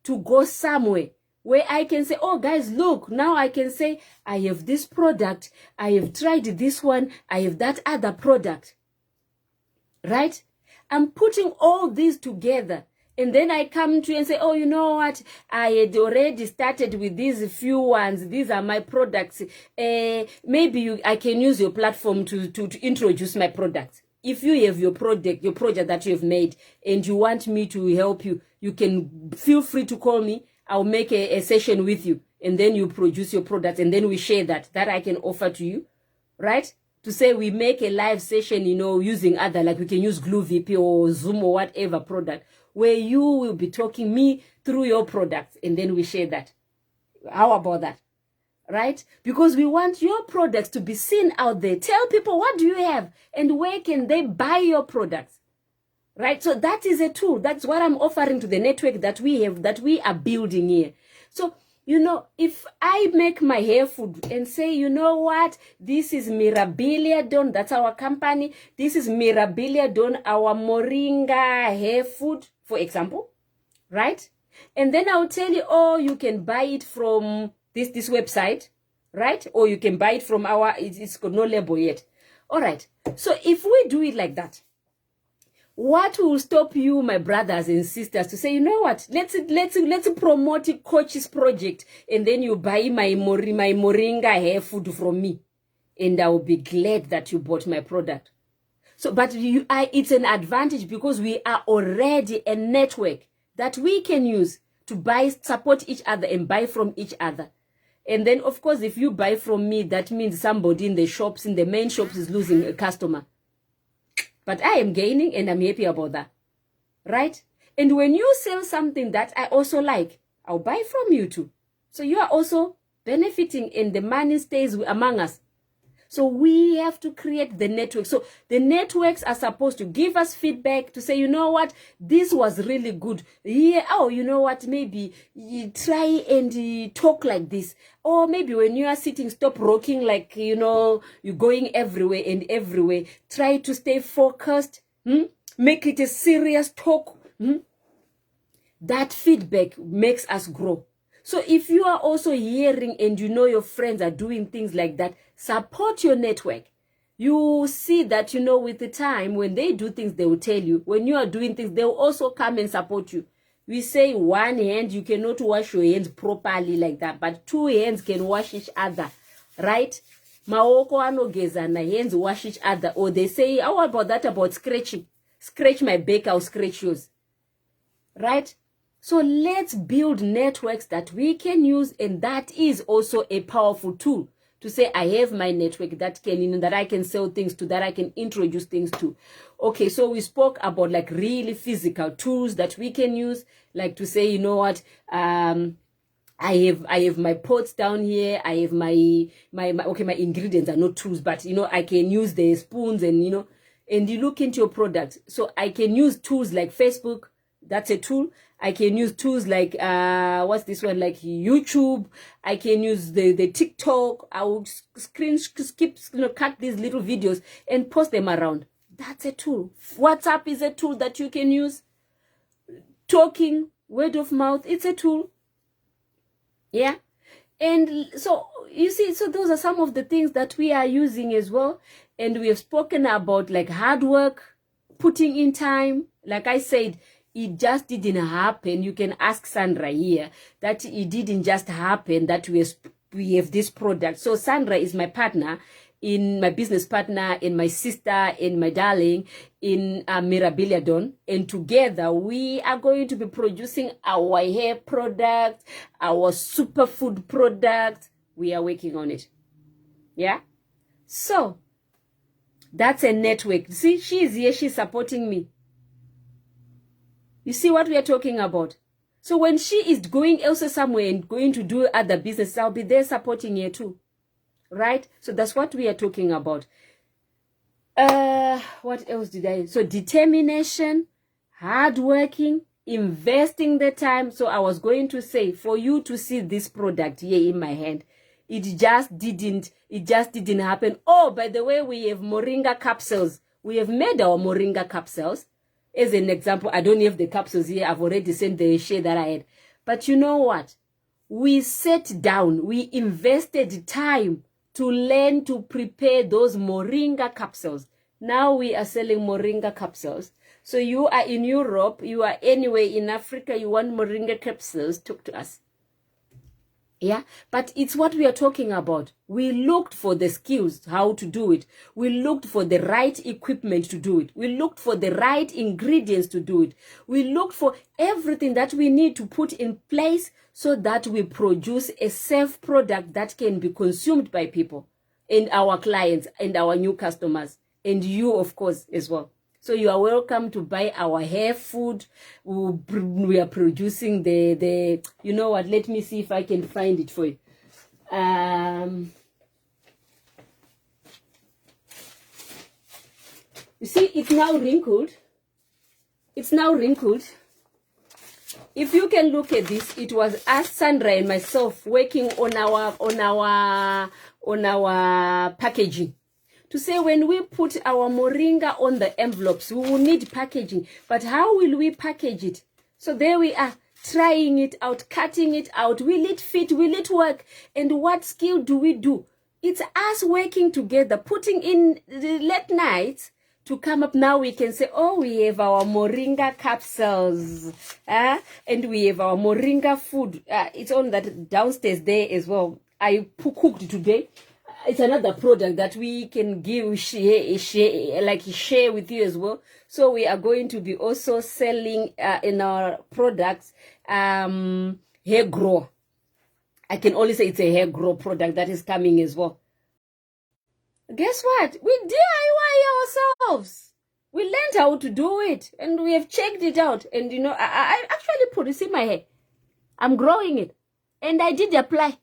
to go somewhere where I can say, oh, guys, look, now I can say, I have this product, I have tried this one, I have that other product, right? I'm putting all these together, and then I come to you and say, oh, you know what? I had already started with these few ones. These are my products. Maybe I can use your platform to introduce my products. If you have your project that you have made, and you want me to help you, you can feel free to call me. I'll make a session with you, and then you produce your products, and then we share that I can offer to you, right? To say we make a live session, using other, like we can use Glue VP or Zoom or whatever product, where you will be talking me through your products, and then we share that. How about that? Right? Because we want your products to be seen out there. Tell people, what do you have, and where can they buy your products? Right? So that is a tool. That's what I'm offering to the network that we have, that we are building here. So, if I make my hair food and say, you know what, this is Mirabilia Dawn, that's our company. This is Mirabilia Dawn, our Moringa hair food, for example, right? And then I'll tell you, oh, you can buy it from this website, right? Or you can buy it from it's got no label yet. All right. So if we do it like that, what will stop you, my brothers and sisters, to say, you know what, let's promote Coach's project, and then you buy my Moringa hair food from me, and I will be glad that you bought my product. So, but it's an advantage because we are already a network that we can use to support each other and buy from each other. And then, of course, if you buy from me, that means somebody in the main shops is losing a customer. But I am gaining, and I'm happy about that, right? And when you sell something that I also like, I'll buy from you too. So you are also benefiting, and the money stays among us. So we have to create the network. So the networks are supposed to give us feedback, to say, you know what, this was really good. Yeah, oh, you know what, maybe you try and talk like this. Or maybe when you are sitting, stop rocking like, you're going everywhere and everywhere. Try to stay focused. Make it a serious talk. That feedback makes us grow. So if you are also hearing and your friends are doing things like that, support your network. You see that, with the time, when they do things, they will tell you. When you are doing things, they will also come and support you. We say one hand, you cannot wash your hands properly like that, but two hands can wash each other, right? Maoko anogezana, hands wash each other. Or they say, how about that about scratching? Scratch my back, I'll scratch yours. Right? So let's build networks that we can use, and that is also a powerful tool to say, I have my network that I can sell things to, that I can introduce things to. Okay, so we spoke about like really physical tools that we can use, like to say, you know what, I have my pots down here. I have my ingredients are not tools, but I can use the spoons, and and you look into your product. So I can use tools like Facebook. That's a tool. I can use tools like what's this one, like YouTube. I can use the TikTok. I will cut these little videos and post them around. That's a tool. WhatsApp is a tool that you can use. Talking, word of mouth, it's a tool. Yeah. And so you see, so those are some of the things that we are using as well. And we have spoken about like hard work, putting in time. Like I said, it just didn't happen. You can ask Sandra here that it didn't just happen that we have this product. So Sandra is my partner, in my business partner, in my sister, in my darling, in Mirabiliadon, and together we are going to be producing our hair product, our superfood product. We are working on it. Yeah. So that's a network. See, she's here, she's supporting me. You see what we are talking about? So when she is going also somewhere and going to do other business, I'll be there supporting her too. Right? So that's what we are talking about. What else did I? So determination, hardworking, investing the time. So I was going to say, for you to see this product here in my hand, it just didn't happen. Oh, by the way, we have moringa capsules. We have made our moringa capsules. As an example, I don't have the capsules here. I've already sent the share that I had. But you know what? We sat down. We invested time to learn to prepare those moringa capsules. Now we are selling moringa capsules. So you are in Europe, you are anywhere in Africa, you want moringa capsules, talk to us. Yeah, but it's what we are talking about. We looked for the skills, how to do it. We looked for the right equipment to do it. We looked for the right ingredients to do it. We looked for everything that we need to put in place so that we produce a safe product that can be consumed by people and our clients and our new customers and you, of course, as well. So you are welcome to buy our hair food. We are producing the you know what, let me see if I can find it for you. You see, it's now wrinkled. It's now wrinkled. If you can look at this, it was us, Sandra and myself, working on our packaging. To say when we put our moringa on the envelopes, we will need packaging. But how will we package it? So there we are, trying it out, cutting it out. Will it fit? Will it work? And what skill do we do? It's us working together, putting in the late nights to come up. Now we can say, oh, we have our moringa capsules. And we have our moringa food. It's on that downstairs there as well. I cooked today. It's another product that we can share with you as well. So we are going to be also selling in our products hair grow. I can only say it's a hair grow product that is coming as well. Guess what? We DIY ourselves. We learned how to do it and we have checked it out. And you know, I actually put this in my hair. I'm growing it. And I did apply.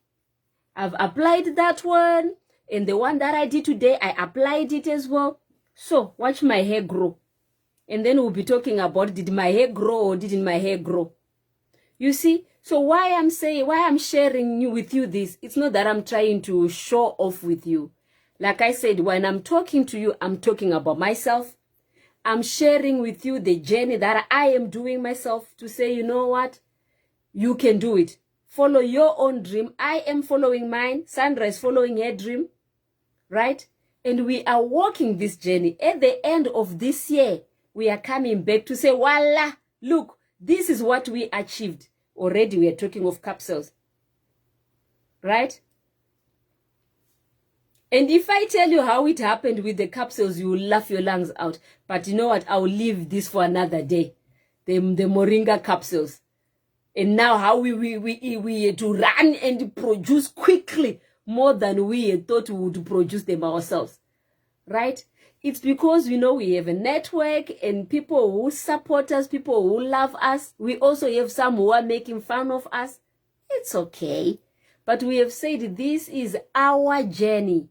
I've applied that one. And the one that I did today, I applied it as well. So watch my hair grow. And then we'll be talking about, did my hair grow or didn't my hair grow? You see? So why I'm sharing with you this, it's not that I'm trying to show off with you. Like I said, when I'm talking to you, I'm talking about myself. I'm sharing with you the journey that I am doing myself to say, you know what? You can do it. Follow your own dream. I am following mine. Sandra is following her dream. Right? And we are walking this journey. At the end of this year, we are coming back to say, voila, look, this is what we achieved. Already we are talking of capsules. Right? And if I tell you how it happened with the capsules, you will laugh your lungs out. But you know what? I'll leave this for another day. The moringa capsules. And now how we had to run and produce quickly more than we had thought we would produce them ourselves. Right? It's because, you know, we have a network and people who support us, people who love us. We also have some who are making fun of us. It's okay. But we have said this is our journey.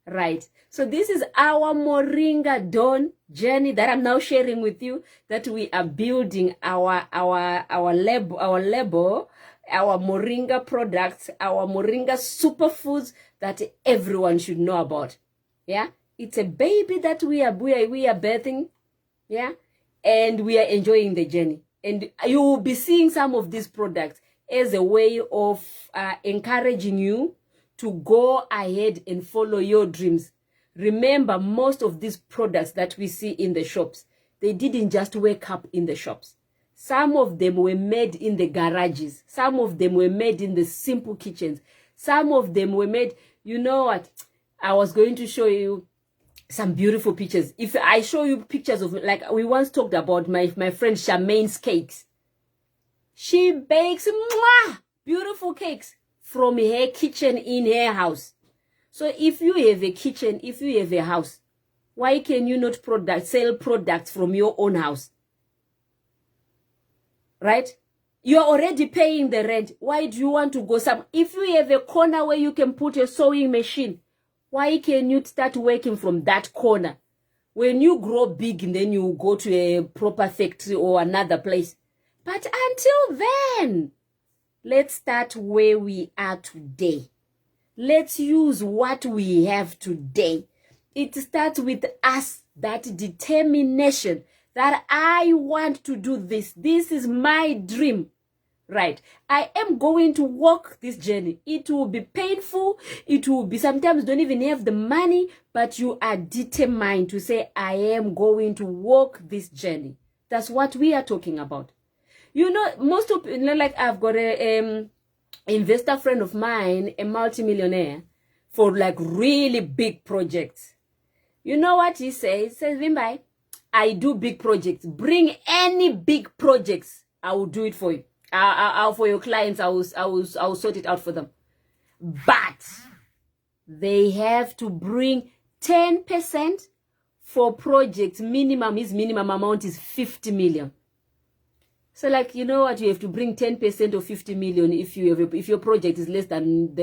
Right? So this is our Moringa Dawn journey that I'm now sharing with you, that we are building our label, our Moringa products, our Moringa superfoods that everyone should know about. Yeah, it's a baby that we are birthing. Yeah, and we are enjoying the journey. And you will be seeing some of these products as a way of encouraging you to go ahead and follow your dreams. Remember, most of these products that we see in the shops, they didn't just wake up in the shops. Some of them were made in the garages. Some of them were made in the simple kitchens. Some of them were made, you know what? I was going to show you some beautiful pictures. If I show you pictures of, like we once talked about my friend Charmaine's cakes. She bakes beautiful cakes from her kitchen in her house. So if you have a kitchen, if you have a house, why can you not sell products from your own house? Right? You're already paying the rent. Why do you want to go some? If you have a corner where you can put a sewing machine, why can you start working from that corner? When you grow big, and then you go to a proper factory or another place. But until then, let's start where we are today. Let's use what we have today. It starts with us, that determination that I want to do this. This is my dream, right? I am going to walk this journey. It will be painful. It will be, sometimes don't even have the money, but you are determined to say, I am going to walk this journey. That's what we are talking about. You know, most of, like I've got a investor friend of mine, a multimillionaire, for like really big projects. You know what he says? He says, Vimbai, I do big projects. Bring any big projects. I will do it for you. I'll for your clients, I will sort it out for them. But they have to bring 10% for projects. His minimum amount is 50 million. So like, you know what, you have to bring 10% of 50 million if your project is less than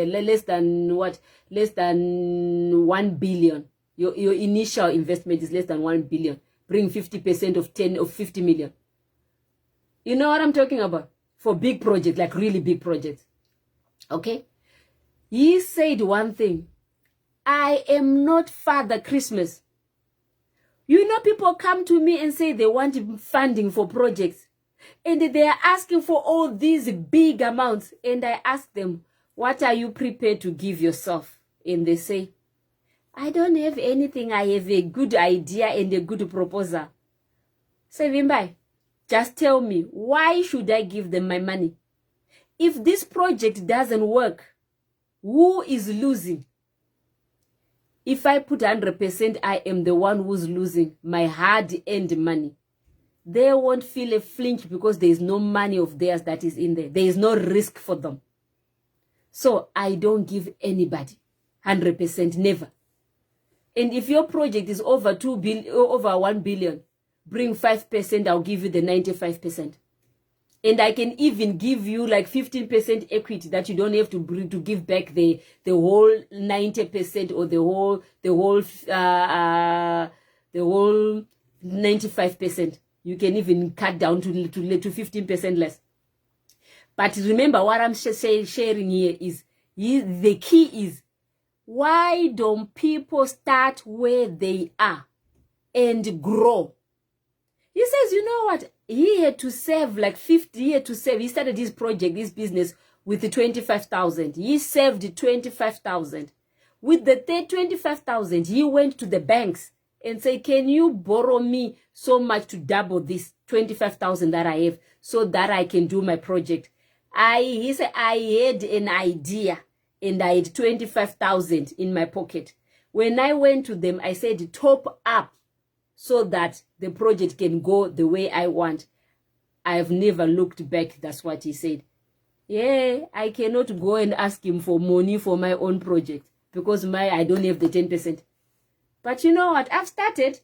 1 billion. Your initial investment is less than 1 billion. Bring 50% of 50 million. You know what I'm talking about? For big projects, like really big projects. Okay? He said one thing. I am not Father Christmas. You know, people come to me and say they want funding for projects. And they are asking for all these big amounts. And I ask them, what are you prepared to give yourself? And they say, I don't have anything. I have a good idea and a good proposal. Say, Vimbai, just tell me, why should I give them my money? If this project doesn't work, who is losing? If I put 100%, I am the one who's losing my hard-earned money. They won't feel a flinch because there is no money of theirs that is in there. There is no risk for them. So I don't give anybody 100%, never. And if your project is over 1 billion, bring 5%, I'll give you the 95%. And I can even give you like 15% equity that you don't have to bring to give back the whole 90% or the whole 95%. You can even cut down to 15% less. But remember, what I'm sharing here is, the key is, why don't people start where they are and grow? He says, you know what? He had to save like 50, he started his project, this business with the 25,000. He saved 25,000. With the 25,000, he went to the banks and said, can you borrow me so much to double this 25,000 that I have so that I can do my project? He said, I had an idea and I had 25,000 in my pocket. When I went to them, I said, top up so that the project can go the way I want. I have never looked back. That's what he said. Yeah, I cannot go and ask him for money for my own project because I don't have the 10%. But you know what? I've started.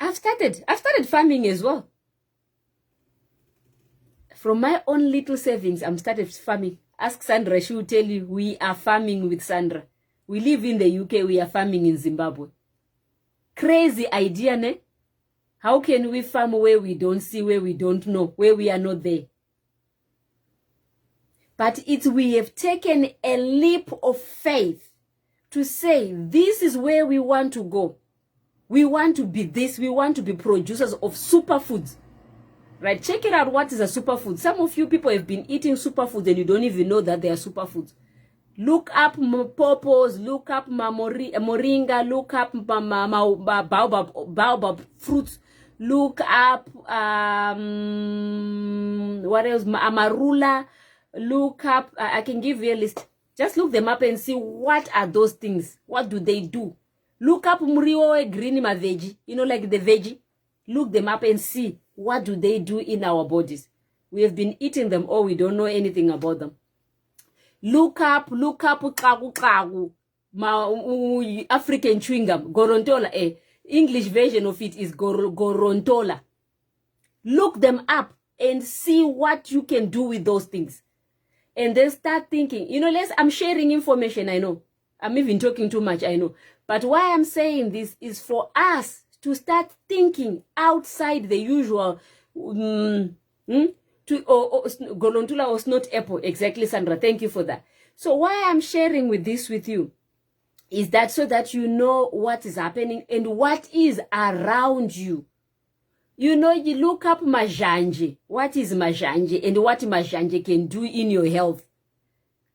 I've started farming as well. From my own little savings, I'm started farming. Ask Sandra, she will tell you, we are farming with Sandra. We live in the UK, we are farming in Zimbabwe. Crazy idea, ne? How can we farm where we don't see, where we don't know, where we are not there? But we have taken a leap of faith to say, this is where we want to go. We want to be this, we want to be producers of superfoods. Right? Check it out, what is a superfood? Some of you people have been eating superfoods and you don't even know that they are superfoods. Look up pawpaws, look up moringa, look up baobab fruits, look up what else, amarula, look up, I can give you a list. Just look them up and see what are those things. What do they do? Look up muriwo green ma veggie, you know, like the veggie. Look them up and see what do they do in our bodies. We have been eating them or we don't know anything about them. Look up kagu, African chewing gum, gorontola. English version of it is gorontola. Look them up and see what you can do with those things. And then start thinking, you know, I'm sharing information, I know. I'm even talking too much, I know. But why I'm saying this is for us to start thinking outside the usual Golontula or snot apple. Exactly, Sandra. Thank you for that. So why I'm sharing this with you is that so that you know what is happening and what is around you. You know, you look up majanje. What is majanje and what majanje can do in your health.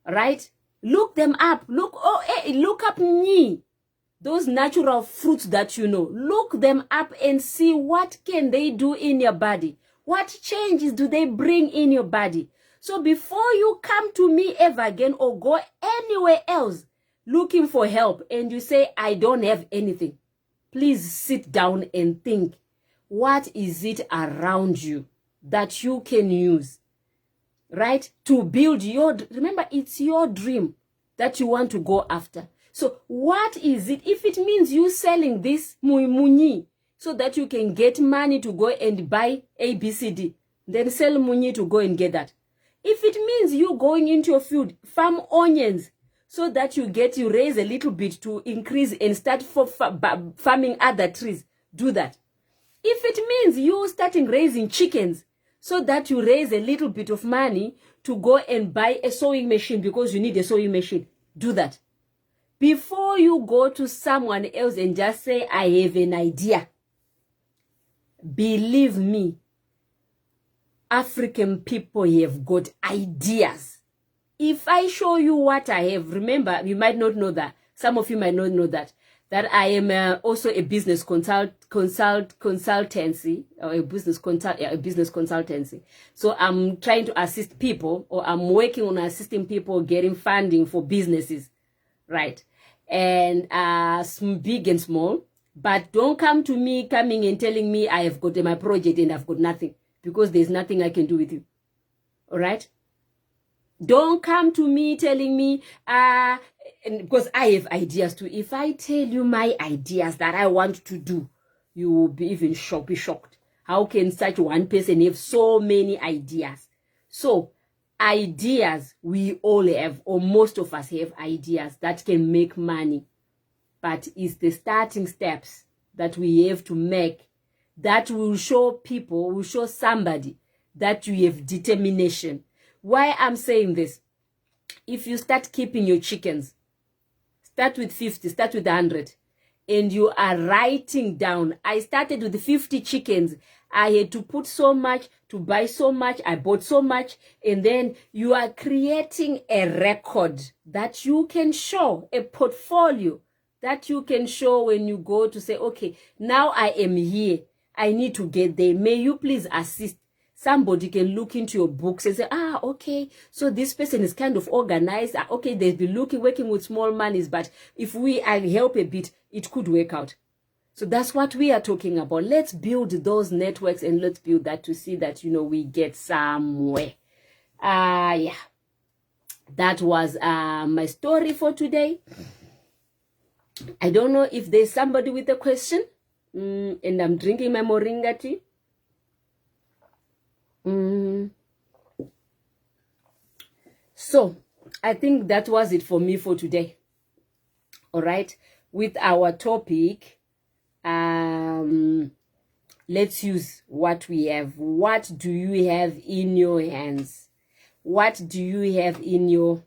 Right? Look them up. Look up ni. Those natural fruits that you know. Look them up and see what can they do in your body. What changes do they bring in your body? So before you come to me ever again or go anywhere else looking for help and you say, I don't have anything, please sit down and think, what is it around you that you can use, right? To build remember, it's your dream that you want to go after. So what is it? If it means you selling this muni, so that you can get money to go and buy ABCD, then sell money to go and get that. If it means you going into your field, farm onions, so that you raise a little bit to increase and start farming other trees, do that. If it means you starting raising chickens, so that you raise a little bit of money to go and buy a sewing machine because you need a sewing machine, do that. Before you go to someone else and just say, I have an idea. Believe me, African people have got ideas. If I show you what I have, remember, you might not know that. Some of you might not know that I am also a business consultancy, or a business consultancy. So I'm trying to assist people, or I'm working on assisting people getting funding for businesses, right? And big and small. But don't come to me coming and telling me I have got my project and I've got nothing, because there's nothing I can do with you. All right? Don't come to me telling me, because I have ideas too. If I tell you my ideas that I want to do, you will be even shocked. How can such one person have so many ideas? So, ideas we all have, or most of us have ideas that can make money. But it's the starting steps that we have to make that will show people, will show somebody that you have determination. Why I'm saying this? If you start keeping your chickens, start with 50, start with 100, and you are writing down, I started with 50 chickens. I had to put so much, to buy so much, I bought so much, and then you are creating a record that you can show, a portfolio that you can show when you go to say, okay, now I am here. I need to get there. May you please assist? Somebody can look into your books and say, okay, so this person is kind of organized. Okay, they've been working with small monies, but if I help a bit, it could work out. So that's what we are talking about. Let's build those networks and let's build that to see that, we get somewhere. Yeah. That was my story for today. I don't know if there's somebody with a question. And I'm drinking my moringa tea. So, I think that was it for me for today. All right. With our topic, let's use what we have. What do you have in your hands? What do you have in your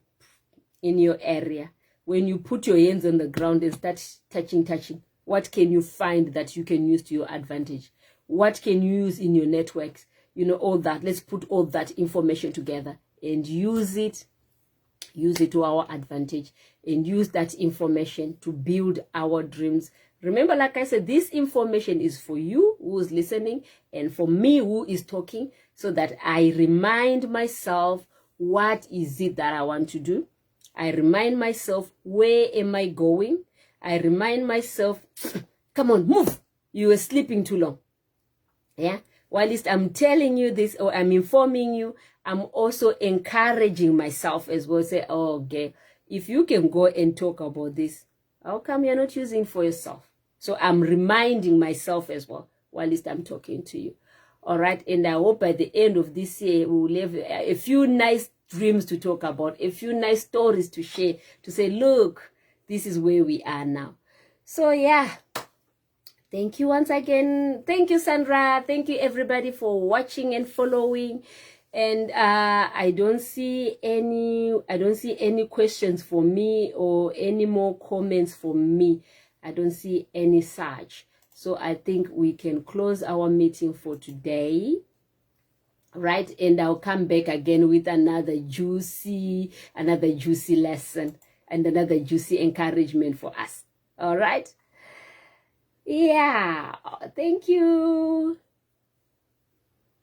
area? When you put your hands on the ground and start touching, what can you find that you can use to your advantage? What can you use in your networks? All that. Let's put all that information together and use it use it to our advantage, and use that information to build our dreams. Remember, like I said, this information is for you who is listening and for me who is talking, so that I remind myself what is it that I want to do. I remind myself, where am I going? I remind myself, come on, move. You were sleeping too long. Yeah. While I'm telling you this, or I'm informing you, I'm also encouraging myself as well. Say, oh, okay, if you can go and talk about this, how come you're not using for yourself? So I'm reminding myself as well while I'm talking to you. All right. And I hope by the end of this year, we will have a few nice dreams to talk about, a few nice stories to share, to say, look, this is where we are now. So yeah. Thank you once again. Thank you, Sandra. Thank you, everybody, for watching and following. And I don't see any questions for me or any more comments for me. I don't see any such. So I think we can close our meeting for today. Right? And I'll come back again with another juicy lesson and another juicy encouragement for us. All right? Yeah, thank you.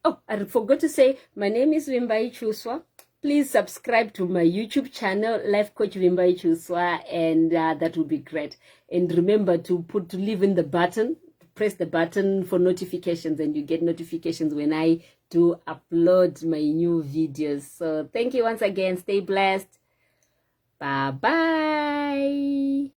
Oh, I forgot to say, my name is Vimbai Chiwuswa. Please subscribe to my YouTube channel, Life Coach Vimbai Chiwuswa, and that would be great. And remember to leave in the button, press the button for notifications, and you get notifications when I do upload my new videos. So thank you once again. Stay blessed. Bye-bye.